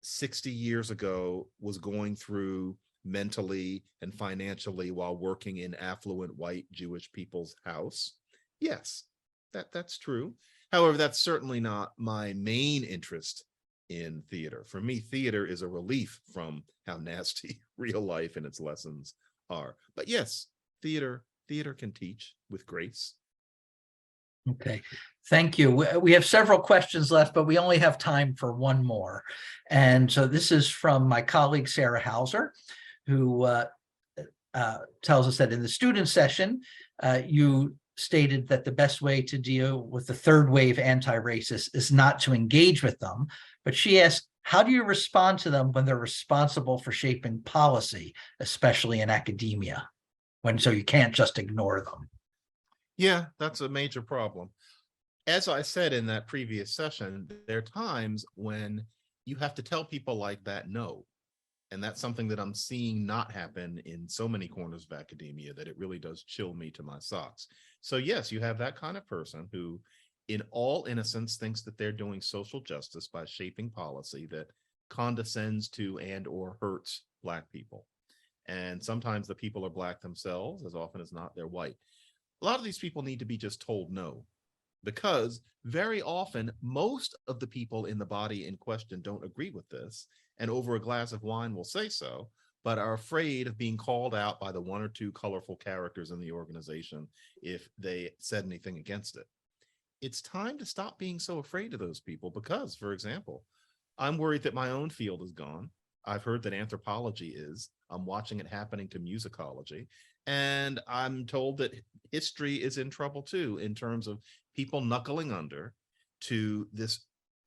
60 years ago was going through mentally and financially while working in affluent white Jewish people's house. Yes, that's true. However, that's certainly not my main interest in theater. For me, theater is a relief from how nasty real life and its lessons are. But yes, theater can teach with grace. Okay, thank you. We have several questions left, but we only have time for one more. And so this is from my colleague, Sarah Hauser, who tells us that in the student session, you stated that the best way to deal with the third wave anti-racists is not to engage with them. But she asked, how do you respond to them when they're responsible for shaping policy, especially in academia, so you can't just ignore them? Yeah, that's a major problem. As I said in that previous session, there are times when you have to tell people like that no. And that's something that I'm seeing not happen in so many corners of academia that it really does chill me to my socks. So yes, you have that kind of person who, in all innocence, thinks that they're doing social justice by shaping policy that condescends to and or hurts Black people. And sometimes the people are Black themselves, as often as not, they're white. A lot of these people need to be just told no, because very often most of the people in the body in question don't agree with this, and over a glass of wine will say so, but are afraid of being called out by the one or two colorful characters in the organization if they said anything against it. It's time to stop being so afraid of those people because, for example, I'm worried that my own field is gone. I've heard that anthropology is. I'm watching it happening to musicology. And I'm told that history is in trouble too, in terms of people knuckling under to this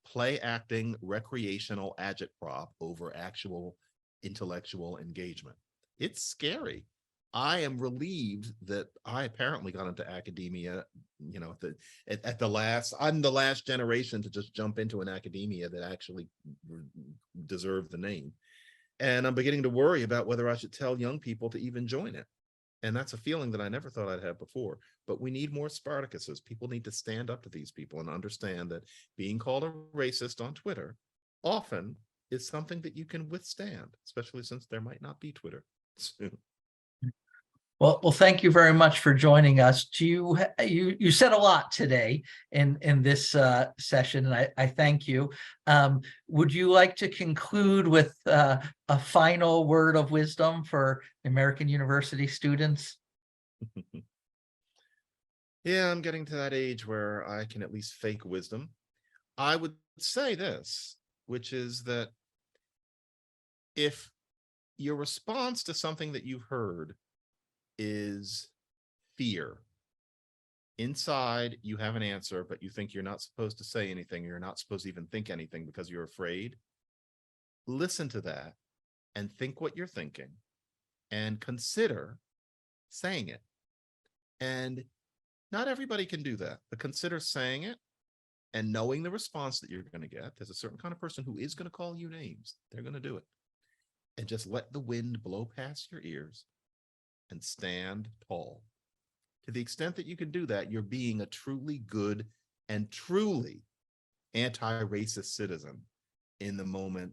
play acting recreational agitprop over actual intellectual engagement. It's scary. I am relieved that I apparently got into academia, at the last, I'm the last generation to just jump into an academia that actually deserved the name. And I'm beginning to worry about whether I should tell young people to even join it. And that's a feeling that I never thought I'd have before. But we need more Spartacuses. People need to stand up to these people and understand that being called a racist on Twitter often is something that you can withstand, especially since there might not be Twitter soon. Well, thank you very much for joining us. You said a lot today in this session, and I thank you. Would you like to conclude with a final word of wisdom for American University students? Yeah, I'm getting to that age where I can at least fake wisdom. I would say this, which is that if your response to something that you've heard is fear, inside you have an answer, but you think you're not supposed to say anything, you're not supposed to even think anything because you're afraid, listen to that and think what you're thinking and consider saying it. And not everybody can do that, but consider saying it and knowing the response that you're going to get. There's a certain kind of person who is going to call you names. They're going to do it. And just let the wind blow past your ears and stand tall. To the extent that you can do that, you're being a truly good and truly anti-racist citizen in the moment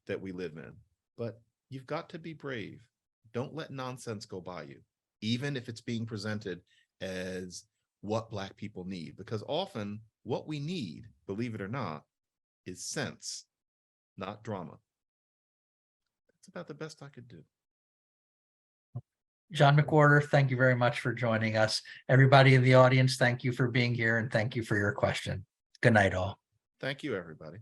that we live in. But you've got to be brave. Don't let nonsense go by you, even if it's being presented as what Black people need, because often what we need, believe it or not, is sense, not drama. That's about the best I could do. John McWhorter, thank you very much for joining us. Everybody in the audience, thank you for being here and thank you for your question. Good night, all. Thank you, everybody.